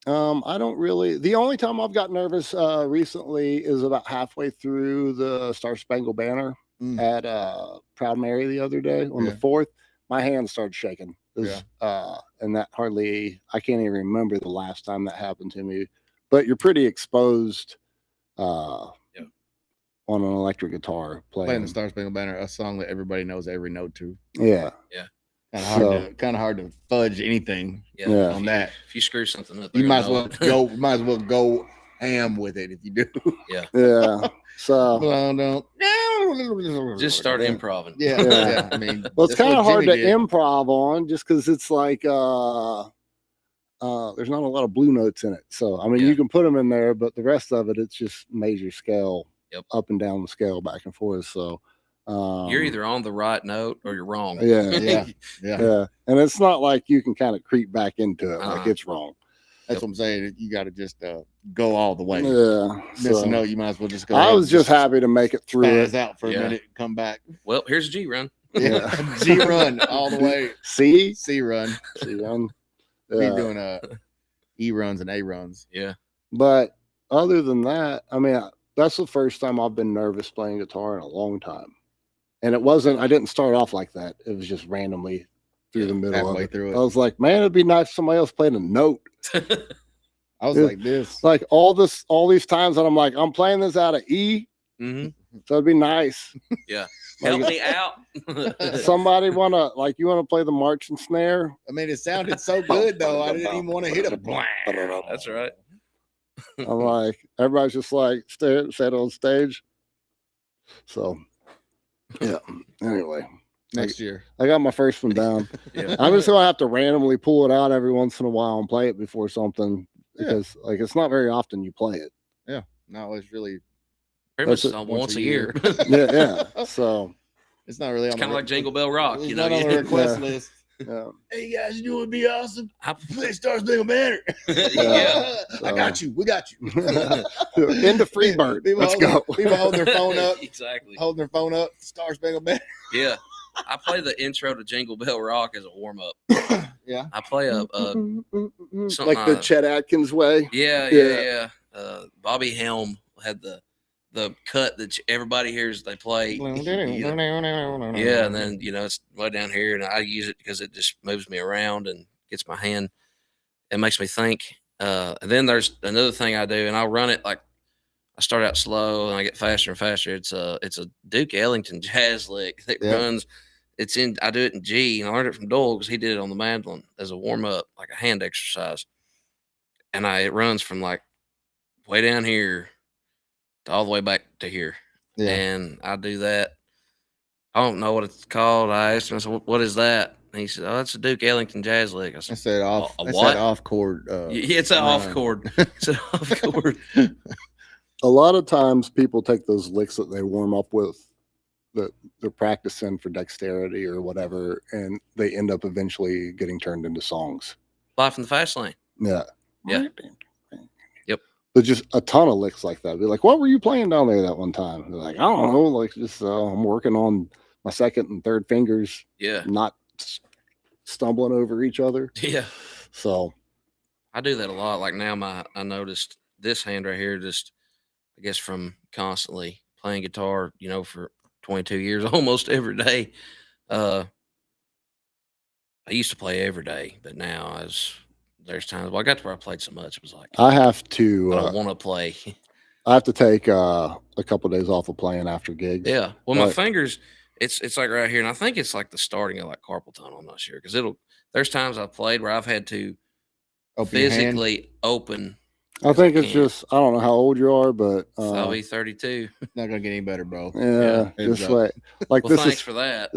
I don't really. The only time I've got nervous recently is about halfway through the Star Spangled Banner at Proud Mary the other day on the 4th. My hand started shaking. And that I can't even remember the last time that happened to me. But you're pretty exposed on an electric guitar Playing the Star Spangled Banner, a song that everybody knows every note to. Yeah. Kind of hard to fudge anything Yeah. on that. If you screw something up, You they're might as gonna well know it. go ham with it if you do. Yeah. So Just start improving. Yeah. I mean, well, it's that's kind of what hard to Jimmy did. improv on just because it's like there's not a lot of blue notes in it. So I mean, you can put them in there, but the rest of it, it's just major scale, up and down the scale, back and forth. So You're either on the right note or you're wrong. Yeah. And it's not like you can kind of creep back into it like it's wrong. That's what I'm saying. You got to just go all the way. Yeah. Miss a note, you might as well just go. I was just happy to make it through spaz it. out for a minute, come back. Well, here's a G run. Yeah. G run all the way. C run. Yeah. Be doing E runs and A runs. Yeah. But other than that, I mean, that's the first time I've been nervous playing guitar in a long time. And I didn't start off like that. It was just randomly through the middle of it. Through it. I was like, man, it'd be nice if somebody else played a note. I was like this. Like all these times that I'm like, I'm playing this out of E. Mm-hmm. So it'd be nice. Yeah. Help me out. Somebody you want to play the march and snare? I mean, it sounded so good though. I didn't even want to hit a That's right. I'm like, everybody's just like sat on stage. So yeah. Anyway. Next year. I got my first one down. I'm just gonna have to randomly pull it out every once in a while and play it before something because like it's not very often you play it. Yeah. No, it's really pretty much once a year. yeah. So it's not really kind of like Jingle Bell Rock, it's not on the request list. Yeah. Hey guys, you know what'd be awesome? I play Star Spangled Banner. I got you. We got you. Into Freebird. Let's go. People holding their phone up. Exactly. Holding their phone up. Star Spangled Banner. Yeah. I play the intro to Jingle Bell Rock as a warm up. Yeah. I play like the Chet Atkins way. Yeah. Bobby Helm had the cut that everybody hears they play. Yeah, and then it's way down here, and I use it because it just moves me around and gets my hand. It makes me think. And then there's another thing I do, and I'll run it like I start out slow and I get faster and faster. It's a Duke Ellington jazz lick that runs. I do it in G, and I learned it from Doyle because he did it on the mandolin as a warm up, like a hand exercise. And it runs from like way down here to all the way back to here. Yeah. And I do that. I don't know what it's called. I asked him, I said, what is that? And he said, oh, that's a Duke Ellington jazz lick. I said, off chord. Yeah, it's an off chord. It's an off chord. A lot of times people take those licks that they warm up with that they're practicing for dexterity or whatever, and they end up eventually getting turned into songs. Life in the Fast Lane. Yeah. Yeah. Yep. There's just a ton of licks like that. They're like, what were you playing down there that one time? They're like, I don't know. Like, just I'm working on my second and third fingers. Yeah. Not stumbling over each other. Yeah. So I do that a lot. Like now I noticed this hand right here, just I guess from constantly playing guitar, for 22 years, almost every day. I used to play every day, but now there's times. Well, I got to where I played so much, it was like I have I to. don't want to play. I have to take a couple days off of playing after gigs. Yeah. Well, my But- fingers, it's like right here, and I think it's like the starting of like carpal tunnel. I'm not sure because there's times I've played where I've had to Open your hand. physically open. I think it's can't. just I don't know how old you are, but I'll be 32. Not gonna get any better, bro. yeah, heads just up. like Well, this thanks is for that.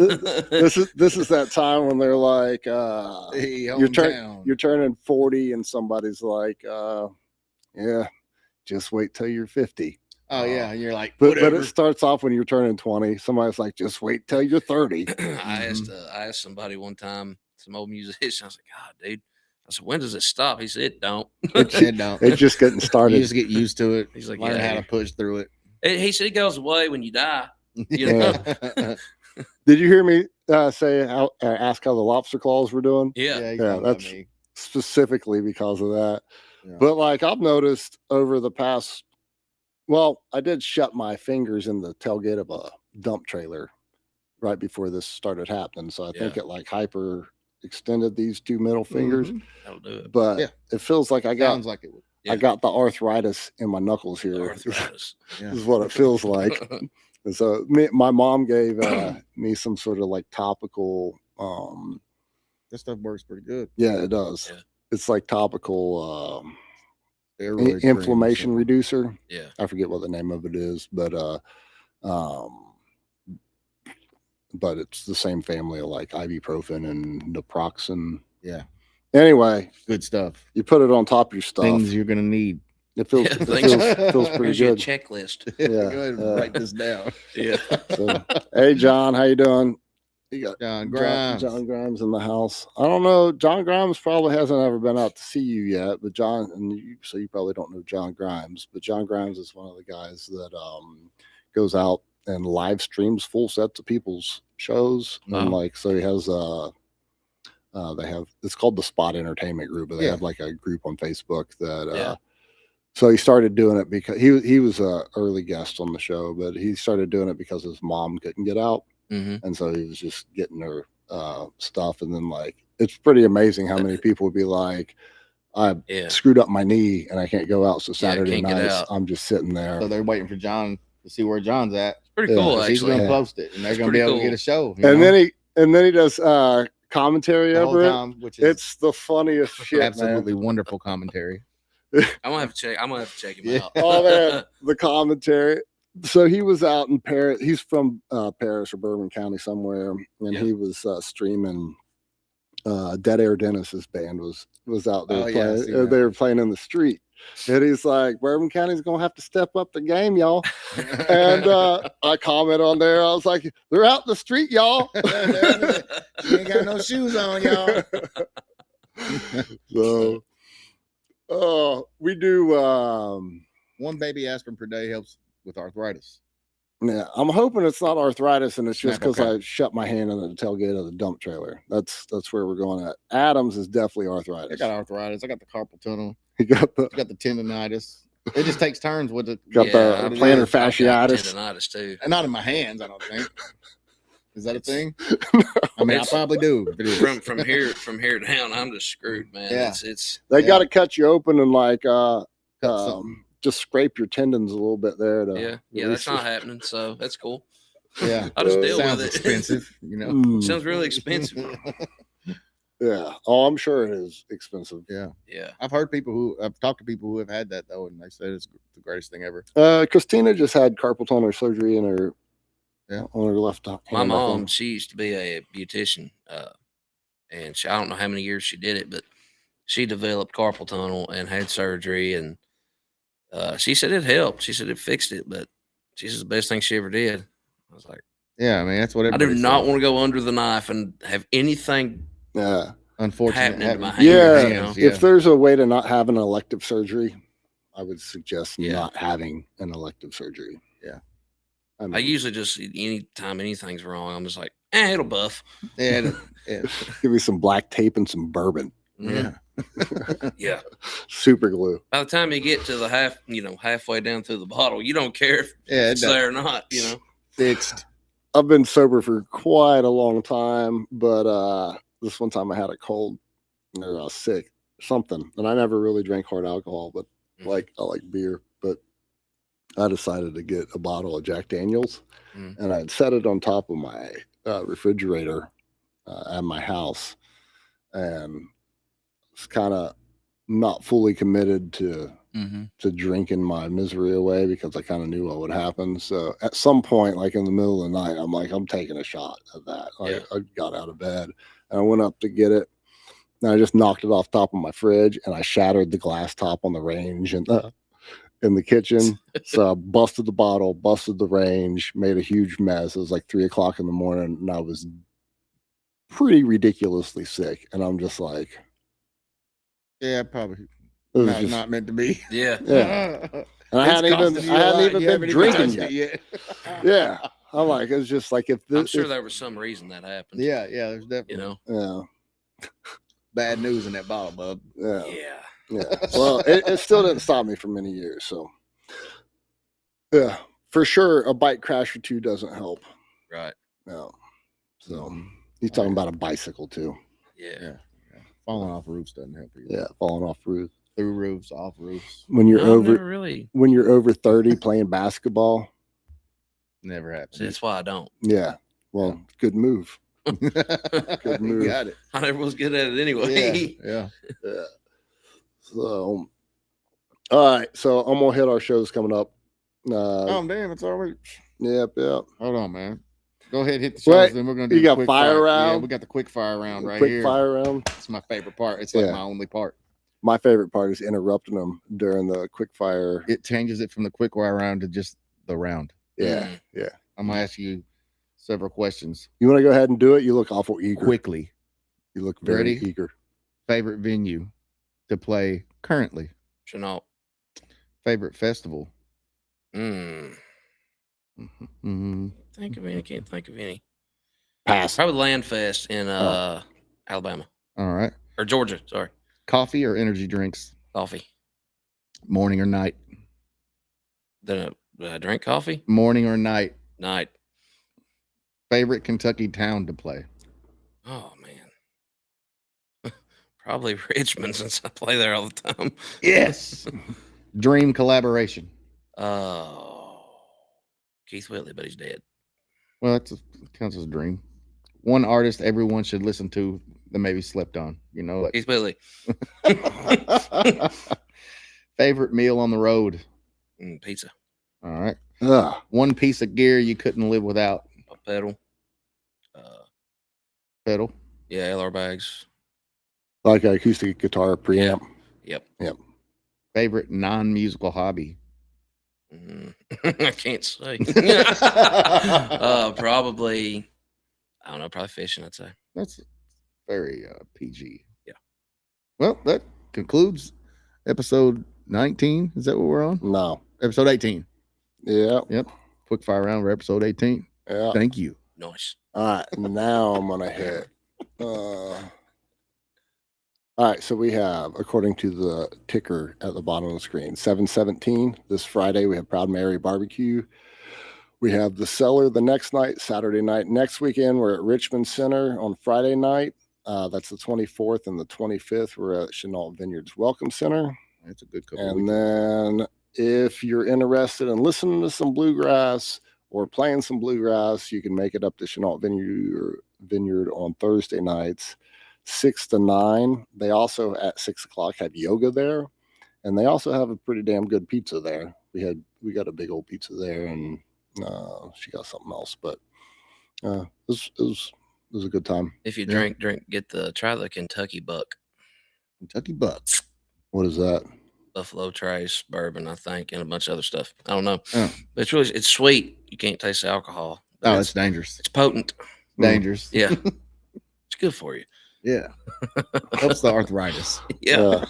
this is that time when they're like Hey, you're hometown. turning 40 and somebody's like yeah, just wait till you're 50. Oh yeah, and you're like, But whatever. it starts off when you're turning 20. Somebody's like, just wait till you're 30. I asked somebody one time, some old musician. I was like, God, dude. I said, when does it stop? He said, it don't. It don't. It's just getting started. You just get used to it. He's like, Learn yeah. how to push through it. He said it goes away when you die. You know? Did you hear me say ask how the lobster claws were doing? Yeah. Yeah, that's specifically because of that. Yeah. But like I've noticed over the past, well, I did shut my fingers in the tailgate of a dump trailer right before this started happening. So I think it like hyper extended these two middle fingers. That'll do it. But it feels like Sounds like it would. I got the arthritis in my knuckles here. Arthritis. This is what it feels like. And so my mom gave me some sort of like topical. That stuff works pretty good. Yeah, it does. Yeah. It's like topical Steroid inflammation cream. reducer. Yeah. I forget what the name of it is, but it's the same family of like ibuprofen and naproxen. Yeah. Anyway, Good stuff. you put it on top of your stuff. Things you're gonna need. It feels Yeah, feels pretty Here's your good. checklist. Yeah, Go ahead and write this down. Yeah. So, hey, John, how you doing? You got John Grimes. John Grimes in the house. I don't know. John Grimes probably hasn't ever been out to see you yet, but so you probably don't know John Grimes, but John Grimes is one of the guys that goes out and live streams full sets of people's shows. And like, so he has they have, it's called the Spot Entertainment Group, but they have like a group on Facebook that so he started doing it because he was a early guest on the show, but he started doing it because his mom couldn't get out. And so he was just getting her stuff. And then like, it's pretty amazing how many people would be like, I screwed up my knee and I can't go out. So Saturday nights, I'm just sitting there. So they're waiting for John to see where John's at. It's pretty cool, actually. He's going to post it, and they're going to be able to get a show. And then he does commentary over it. Time, which is it's the funniest shit. absolutely wonderful commentary. I'm gonna have to check him out. Oh man, the commentary. So he was out in Paris. He's from Paris or Bourbon County somewhere, and he was streaming. Dead Air Dennis's band was out there playing. They were playing in the street, and he's like, "Bourbon County's gonna have to step up the game, y'all." And I comment on there. I was like, "They're out in the street, y'all." You ain't got no shoes on, y'all. So, we do. One baby aspirin per day helps with arthritis. Yeah, I'm hoping it's not arthritis, and it's just because okay. I shut my hand in the tailgate of the dump trailer. That's where we're going at. Adams is definitely I arthritis. got arthritis. I got the carpal tunnel. He got the I got the tendonitis. It just takes turns with it. got the plantar fasciitis. Tendonitis too. And not in my hands, I don't think. Is that a thing? No. I mean, I probably do. If it is. From here down, I'm just screwed, man. Yeah. It's They got to cut you open and like something. just scrape your tendons a little bit there. To that's not happening. So that's cool. Yeah, I'll just deal sounds with it. expensive, you know. Sounds really expensive. Yeah. Oh, I'm sure it is expensive. Yeah. Yeah. I've talked to people who have had that though, and they said it's the greatest thing ever. Christina just had carpal tunnel surgery in her on her left hand. My mom, she used to be a beautician, and I don't know how many years she did it, but she developed carpal tunnel and had surgery, and she said it helped. She said it fixed it, but she said the best thing she ever did. I was like, yeah, I mean that's what I do not want to go under the knife and have anything. Yeah. Unfortunately, happening to my hand. hands, If there's a way to not have an elective surgery, I would suggest Yeah. not having an elective surgery. Yeah. I mean, I usually just anytime anything's wrong, I'm just like, it'll buff. Yeah, give me some black tape and some bourbon. yeah. Yeah. Super glue. By the time you get to the halfway down through the bottle, you don't care if Yeah, it's there or not, fixed. I've been sober for quite a long time, but this one time I had a cold or I was sick, something, and I never really drank hard alcohol, but I like beer. But I decided to get a bottle of Jack Daniels, and I'd set it on top of my refrigerator at my house, and it's kind of not fully committed to drinking my misery away because I kind of knew what would happen. So at some point, like in the middle of the night, I'm like, I'm taking a shot of that. I got out of bed and I went up to get it, and I just knocked it off top of my fridge, and I shattered the glass top on the range and in the kitchen. So I busted the bottle, busted the range, made a huge mess. It was like 3:00 in the morning, and I was pretty ridiculously sick. And I'm just like, Yeah, probably it was just not meant to be. Yeah. And I hadn't even been drinking yet. Yeah. I'm like, it's just like I'm sure there was some reason that happened. Yeah, there's definitely bad news in that bottle, bub. Yeah. Well, it still didn't stop me for many years. So yeah, for sure, a bike crash or two doesn't help. Right. No. So he's talking about a bicycle too. Yeah. Falling off roofs doesn't help you. Yeah, falling off roofs. Through roofs, off roofs. When you're really. When you're over 30 playing basketball. Never happens. That's why I don't. Yeah. Well, good move. Good move. You got it. I never was good at it anyway. Yeah. So, all right. So I'm gonna hit our shows coming up. Oh damn! It's already. Yep. Hold on, man. Go ahead, hit the shows. Wait, then we're gonna do. You the got quick fire round. Yeah, we got the quick fire round right quick here. Fire round. It's my favorite part. It's like my only part. My favorite part is interrupting them during the quick fire. It changes it from the quick fire round to just the round. Yeah. I'm gonna ask you several questions. You want to go ahead and do it? You look awful eager. Quickly. You look very eager. Favorite venue to play currently? Chenault. Favorite festival? Think of any? Can't think of any. Pass. Probably Land Fest in Alabama. All right. Or Georgia. Sorry. Coffee or energy drinks? Coffee. Morning or night? Do I drink coffee? Morning or night? Night. Favorite Kentucky town to play? Oh man. Probably Richmond, since I play there all the time. Yes. Dream collaboration? Oh, Keith Whitley, but he's dead. Well, that counts as a dream. One artist everyone should listen to that maybe slept on. Like Keith Whitley. Favorite meal on the road? Pizza. All right. One piece of gear you couldn't live without? A pedal. Pedal. Yeah, LR bags. Like an acoustic guitar preamp. Yep. Favorite non-musical hobby? I can't say. Probably, I don't know, probably fishing, I'd say. That's very PG. Yeah. Well, that concludes episode 19. Is that what we're on? No. Episode 18. Yeah. Yep. Quick fire round for episode 18. Yeah. Thank you. Nice. All right. Now I'm going to hit. All right. So we have, according to the ticker at the bottom of the screen, 7/17. This Friday, we have Proud Mary Barbecue. We have the Cellar the next night, Saturday night. Next weekend, we're at Richmond Center on Friday night. That's the 24th and the 25th. We're at Chenault Vineyards Welcome Center. That's a good couple. And then if you're interested in listening to some bluegrass or playing some bluegrass, you can make it up to Chenault Vineyard on Thursday nights, 6 to 9. They also at 6 o'clock have yoga there, and they also have a pretty damn good pizza there. We got a big old pizza there, and she got something else, but it was a good time. If you try the Kentucky Buck. Kentucky Bucks. What is that? Buffalo Trace, bourbon, I think, and a bunch of other stuff. I don't know. Oh. But it's sweet. You can't taste the alcohol. It's dangerous. It's potent. Dangerous. Yeah. It's good for you. Yeah. Helps the arthritis. Yeah.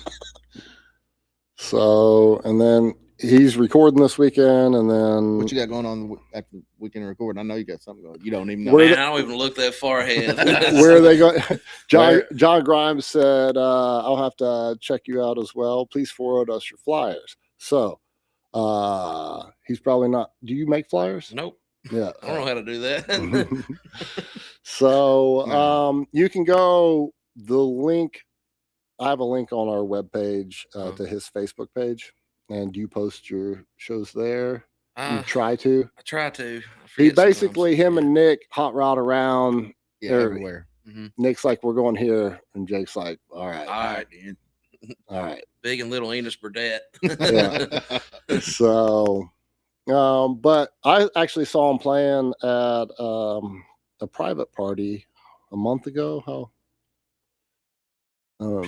So, and then he's recording this weekend, and then what you got going on after weekend recording? I know you got something going. You don't even know. Man, I don't even look that far ahead. Where are they going? John Grimes said, I'll have to check you out as well. Please forward us your flyers. So he's probably not. Do you make flyers? Nope. Yeah. I don't know how to do that. So No. you can go the link. I have a link on our webpage to his Facebook page, and you post your shows there. You try to. I try to. I He forget sometimes. basically, him and Nick hot rod around. Yeah, or everywhere. Nick's like, we're going here, and Jake's like, all right, All right, dude. all right. Big and little Enos Burdette. Yeah. So, but I actually saw him playing at a private party a month ago. How?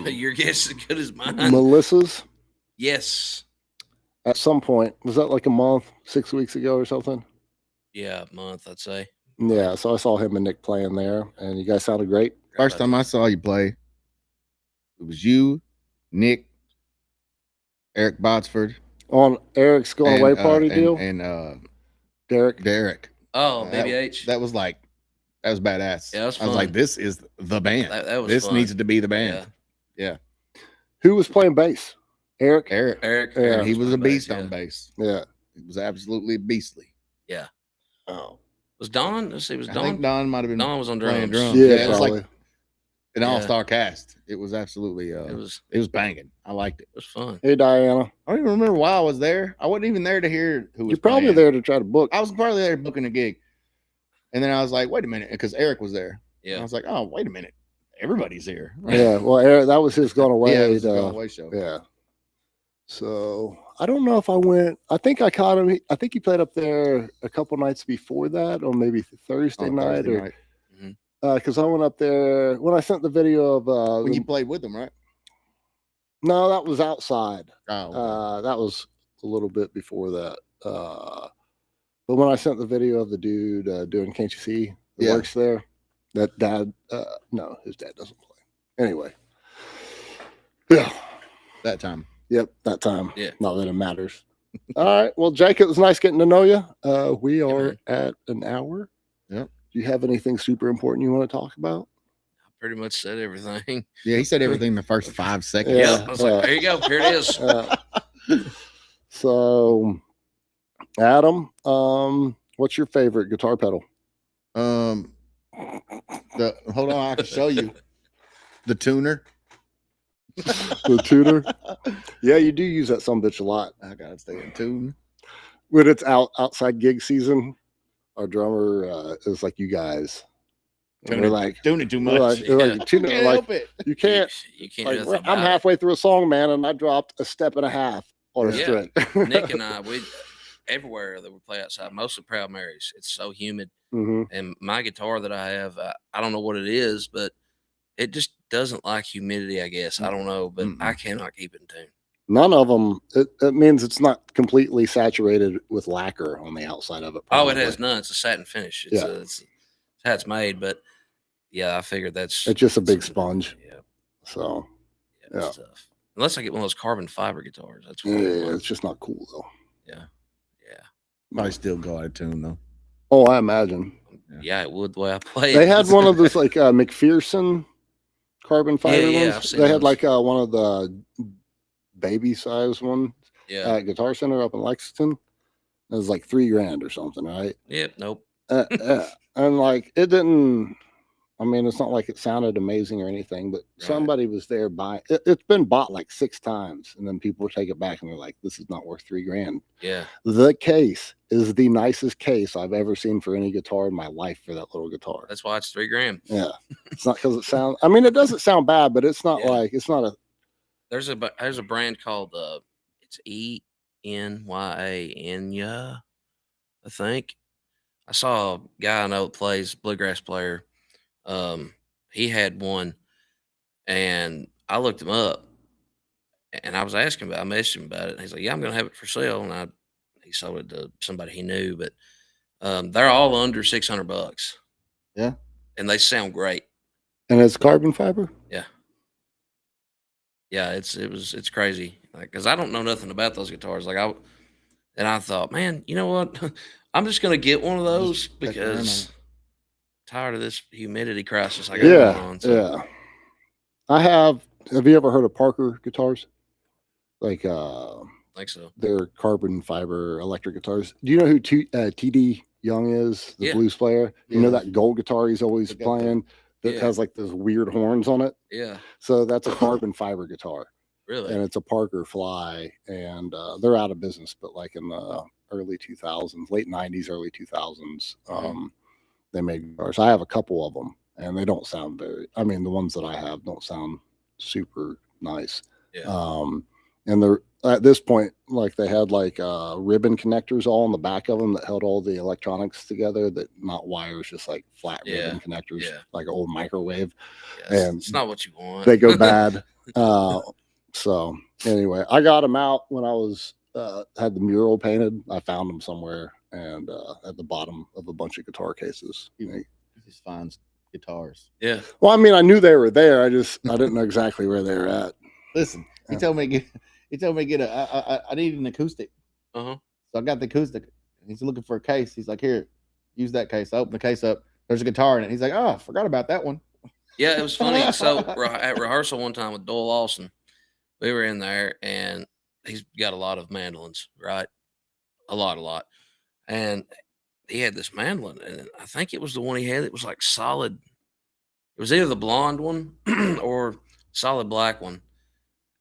Your guess is as good as mine. Melissa's. Yes. At some point, was that like a month, 6 weeks ago or something? Yeah, a month, I'd say. Yeah, so I saw him and Nick playing there, and you guys sounded great. First time I saw you play, it was you, Nick, Eric Botsford On Eric's going away party deal. And Derek. Oh, Baby H. That was badass. Yeah, that was I was fun. like, this is the band. That was this fun. needs to be the band. Yeah. Who was playing bass? Eric. Eric. Yeah, he was a beast bass, on bass. Yeah. It was absolutely beastly. Yeah. Oh. Was Don? Let's see, I think Don might have been Don was on playing drums. drums. Yeah, it was probably. like an all-star cast. It was absolutely it was banging. I liked it. It was fun. Hey, Diana. I don't even remember why I was there. I wasn't even there to hear who was You're probably playing. there to try to book. I was probably there booking a gig. And then I was like, wait a minute, because Eric was there. And I Yeah. was like, oh, wait a minute. Everybody's here. Yeah. Well, Eric, that was his going away. Yeah, it was a going away show. Yeah. So I don't know if I went. I think I caught him. I think he played up there a couple nights before that, or maybe Thursday night, because I went up there when I sent the video of when you played with them, right? No, that was outside. Oh, That was a little bit before that. But when I sent the video of the dude doing "Can't You See" that works there, that dad. No, his dad doesn't play. Anyway, yeah, that time. Yep, that time. Yeah. Not that it matters. All right. Well, Jake, it was nice getting to know you. We are at an hour. Yep. Do you have anything super important you want to talk about? I pretty much said everything. Yeah, he said everything in the first 5 seconds. Yeah. I was like, there you go. Here it is. So, Adam, what's your favorite guitar pedal? Hold on, I can show you. The tuner. The tuner. Yeah, you do use that some bitch a lot. I gotta stay in tune. When it's outside gig season, our drummer is like, you guys. And we're like, doing it too we're much. like, we're like, tune it, Can't like, help it. you can't. You can't Like, do nothing I'm about halfway through a song, man, and I dropped a step and a half on a Yeah. string. Nick and I, we everywhere that we play outside, mostly Proud Marys, it's so humid. And my guitar that I have, I don't know what it is, but it just doesn't like humidity, I guess. I don't know, but I cannot keep it in tune. None of them. It means it's not completely saturated with lacquer on the outside of it. Oh, it probably. has none. It's a satin finish. It's, it's how it's made, but yeah, I figured that's It's just a big sponge. Yeah. So Yeah, it's tough. Unless I get one of those carbon fiber guitars. That's what yeah, it's just not cool though. Yeah. Probably still go out of tune though. Oh, I imagine. Yeah, it would the way I play They it. had one of those like McPherson carbon fiber yeah, ones. I've seen They had those. like one of the baby size ones Yeah. at Guitar Center up in Lexington. It was like $3,000 or something, right? Yep. Nope. And like it didn't. I mean, it's not like it sounded amazing or anything, but Right. somebody was there buying it. It's been bought like 6 times, and then people take it back and they're like, "This is not worth $3,000." Yeah. The case is the nicest case I've ever seen for any guitar in my life for that little guitar. That's why it's $3,000. Yeah, it's not because it sounds. I mean, it doesn't sound bad, but it's not Yeah. like it's not a. There's a brand called it's Enya, I think. I saw a guy I know that plays bluegrass player. He had one, and I looked him up, and I was asking about. I messaged him about it. And he's like, "Yeah, I'm gonna have it for sale." And he sold it to somebody he knew, but they're all under $600. Yeah, and they sound great. And it's carbon fiber. Yeah, it's crazy. Like, cause I don't know nothing about those guitars. Like I thought, man, you know what? I'm just gonna get one of those Just pick around on because it. tired of this humidity crisis I got Yeah, going on. So, yeah. I have. Have you ever heard of Parker guitars? Like think so. they're carbon fiber electric guitars. Do you know who TD Young is, the Yeah. blues player. You know Yeah. that gold guitar he's always I got that. playing that Yeah. has like those weird horns on it. Yeah. So that's a carbon fiber guitar, Really? and it's a Parker Fly, and they're out of business. But like in the early 2000s, late 90s, early 2000s, they made guitars. I have a couple of them, and they don't sound very. I mean, the ones that I have don't sound super nice. Yeah. And they're at this point, like they had like ribbon connectors all on the back of them that held all the electronics together, that not wires, just like flat ribbon connectors, like an old microwave. Yeah, And it's not what you want. they go bad. So anyway, I got them out when I was had the mural painted. I found them somewhere, and at the bottom of a bunch of guitar cases. He just finds guitars. Yeah. Well, I mean, I knew they were there. I didn't know exactly where they were at. Listen, he told me get I need an acoustic. Uh-huh. So I got the acoustic. He's looking for a case. He's like, here, use that case. I open the case up. There's a guitar in it. He's like, oh, I forgot about that one. Yeah, it was funny. So at rehearsal one time with Doyle Lawson, we were in there, and he's got a lot of mandolins, right? A lot. And he had this mandolin, and I think it was the one he had. It was like solid. It was either the blonde one or solid black one.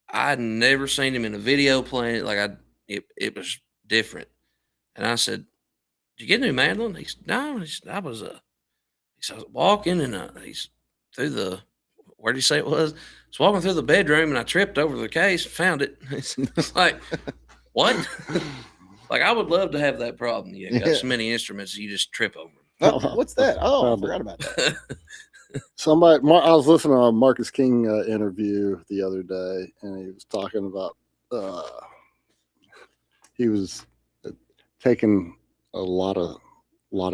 I'd never seen him in a video playing it. Like it was different. And I said, "Did you get a new mandolin?" He said, "No." He said, I was walking, and he's through the, where did he say it was? I was walking through the bedroom, and I tripped over the case, found it. It's like, what? Like, I would love to have that problem. You got so many instruments, you just trip over them. Oh, what's that? Oh, I forgot about that. I was listening to a Marcus King interview the other day, and he was talking about he was taking a lot of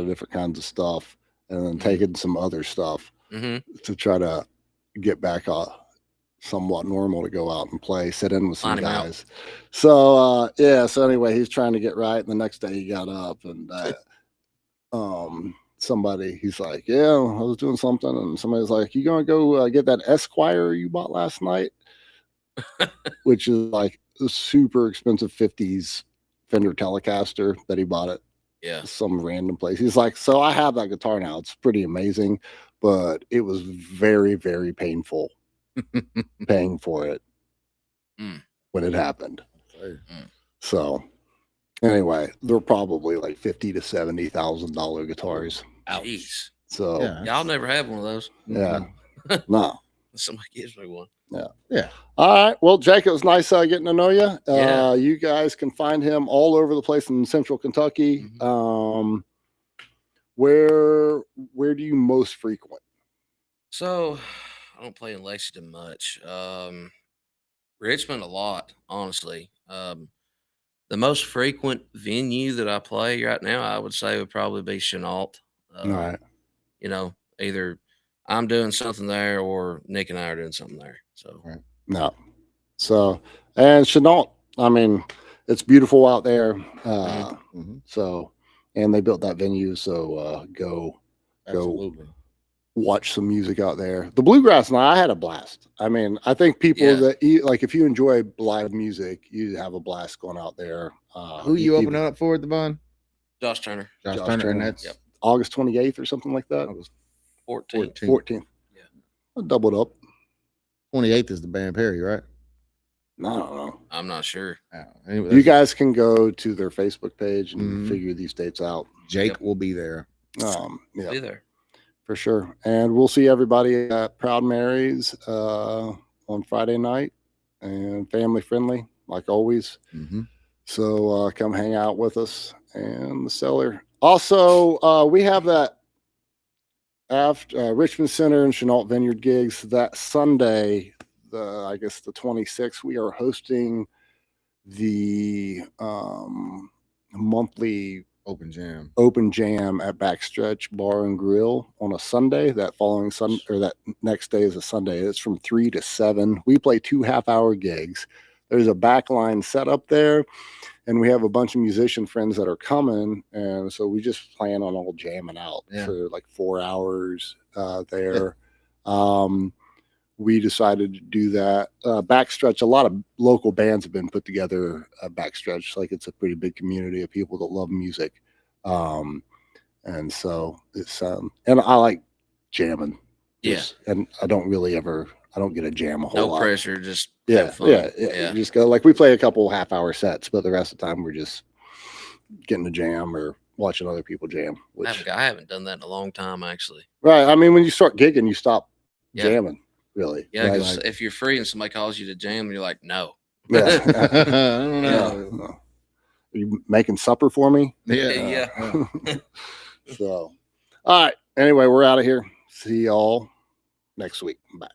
different kinds of stuff, and then taking some other stuff to try to get back somewhat normal to go out and play, sit in with some guys. So so anyway, he's trying to get right, and the next day he got up, and he's like, yeah, I was doing something, and somebody's like, you gonna go get that Esquire you bought last night? Which is like a super expensive 50s Fender Telecaster that he bought at some random place. He's like, so I have that guitar now. It's pretty amazing, but it was very, very painful paying for it when it happened. So anyway, they're probably like $50,000 to $70,000 guitars. Jeez. So y'all never have one of those. Yeah. No. Somebody gives me one. Yeah. All right. Well, Jake, it was nice getting to know you. You guys can find him all over the place in Central Kentucky. Where do you most frequent? So I don't play in Lexington much. Richmond a lot, honestly. The most frequent venue that I play right now, I would say, would probably be Chenault. All right. You know, either I'm doing something there or Nick and I are doing something there. So no. So, and Chenault, I mean, it's beautiful out there. So, and they built that venue. So go watch some music out there. The Bluegrass, and I had a blast. I mean, I think people that like, if you enjoy live music, you have a blast going out there. Who you opening up for at the Bond? Josh Turner. Josh Turner. And that's August 28th or something like that. August 14th. Yeah. I doubled up. 28th is the Band Perry, right? No, I don't know. I'm not sure. Anyway, you guys can go to their Facebook page and figure these dates out. Jake will be there. Be there. For sure. And we'll see everybody at Proud Mary's on Friday night, and family friendly, like always. So come hang out with us and the Cellar. Also, we have that after Richmond Center and Chenault Vineyard gigs that Sunday, I guess the 26th. We are hosting the monthly open jam at Backstretch Bar and Grill on a Sunday. That following Sunday, or that next day, is a Sunday. It's from 3 to 7. We play 2 half-hour gigs. There's a backline set up there, and we have a bunch of musician friends that are coming, and so we just plan on all jamming out for like 4 hours there. We decided to do that. Backstretch, a lot of local bands have been put together at Backstretch. Like, it's a pretty big community of people that love music. And so it's and I like jamming. Yeah. And I don't get a jam a whole No lot. pressure, just Yeah, have fun. yeah. You just go, like, we play a couple half-hour sets, but the rest of the time we're just getting a jam or watching other people jam. Which I haven't done that in a long time, actually. right. I mean, when you start gigging, you stop Yeah. jamming, really. Yeah, Right? because if you're free and somebody calls you to jam, you're like, no. Yeah. I don't know. No. Are you making supper for me? Yeah. So, all right. Anyway, we're out of here. See y'all next week. Bye.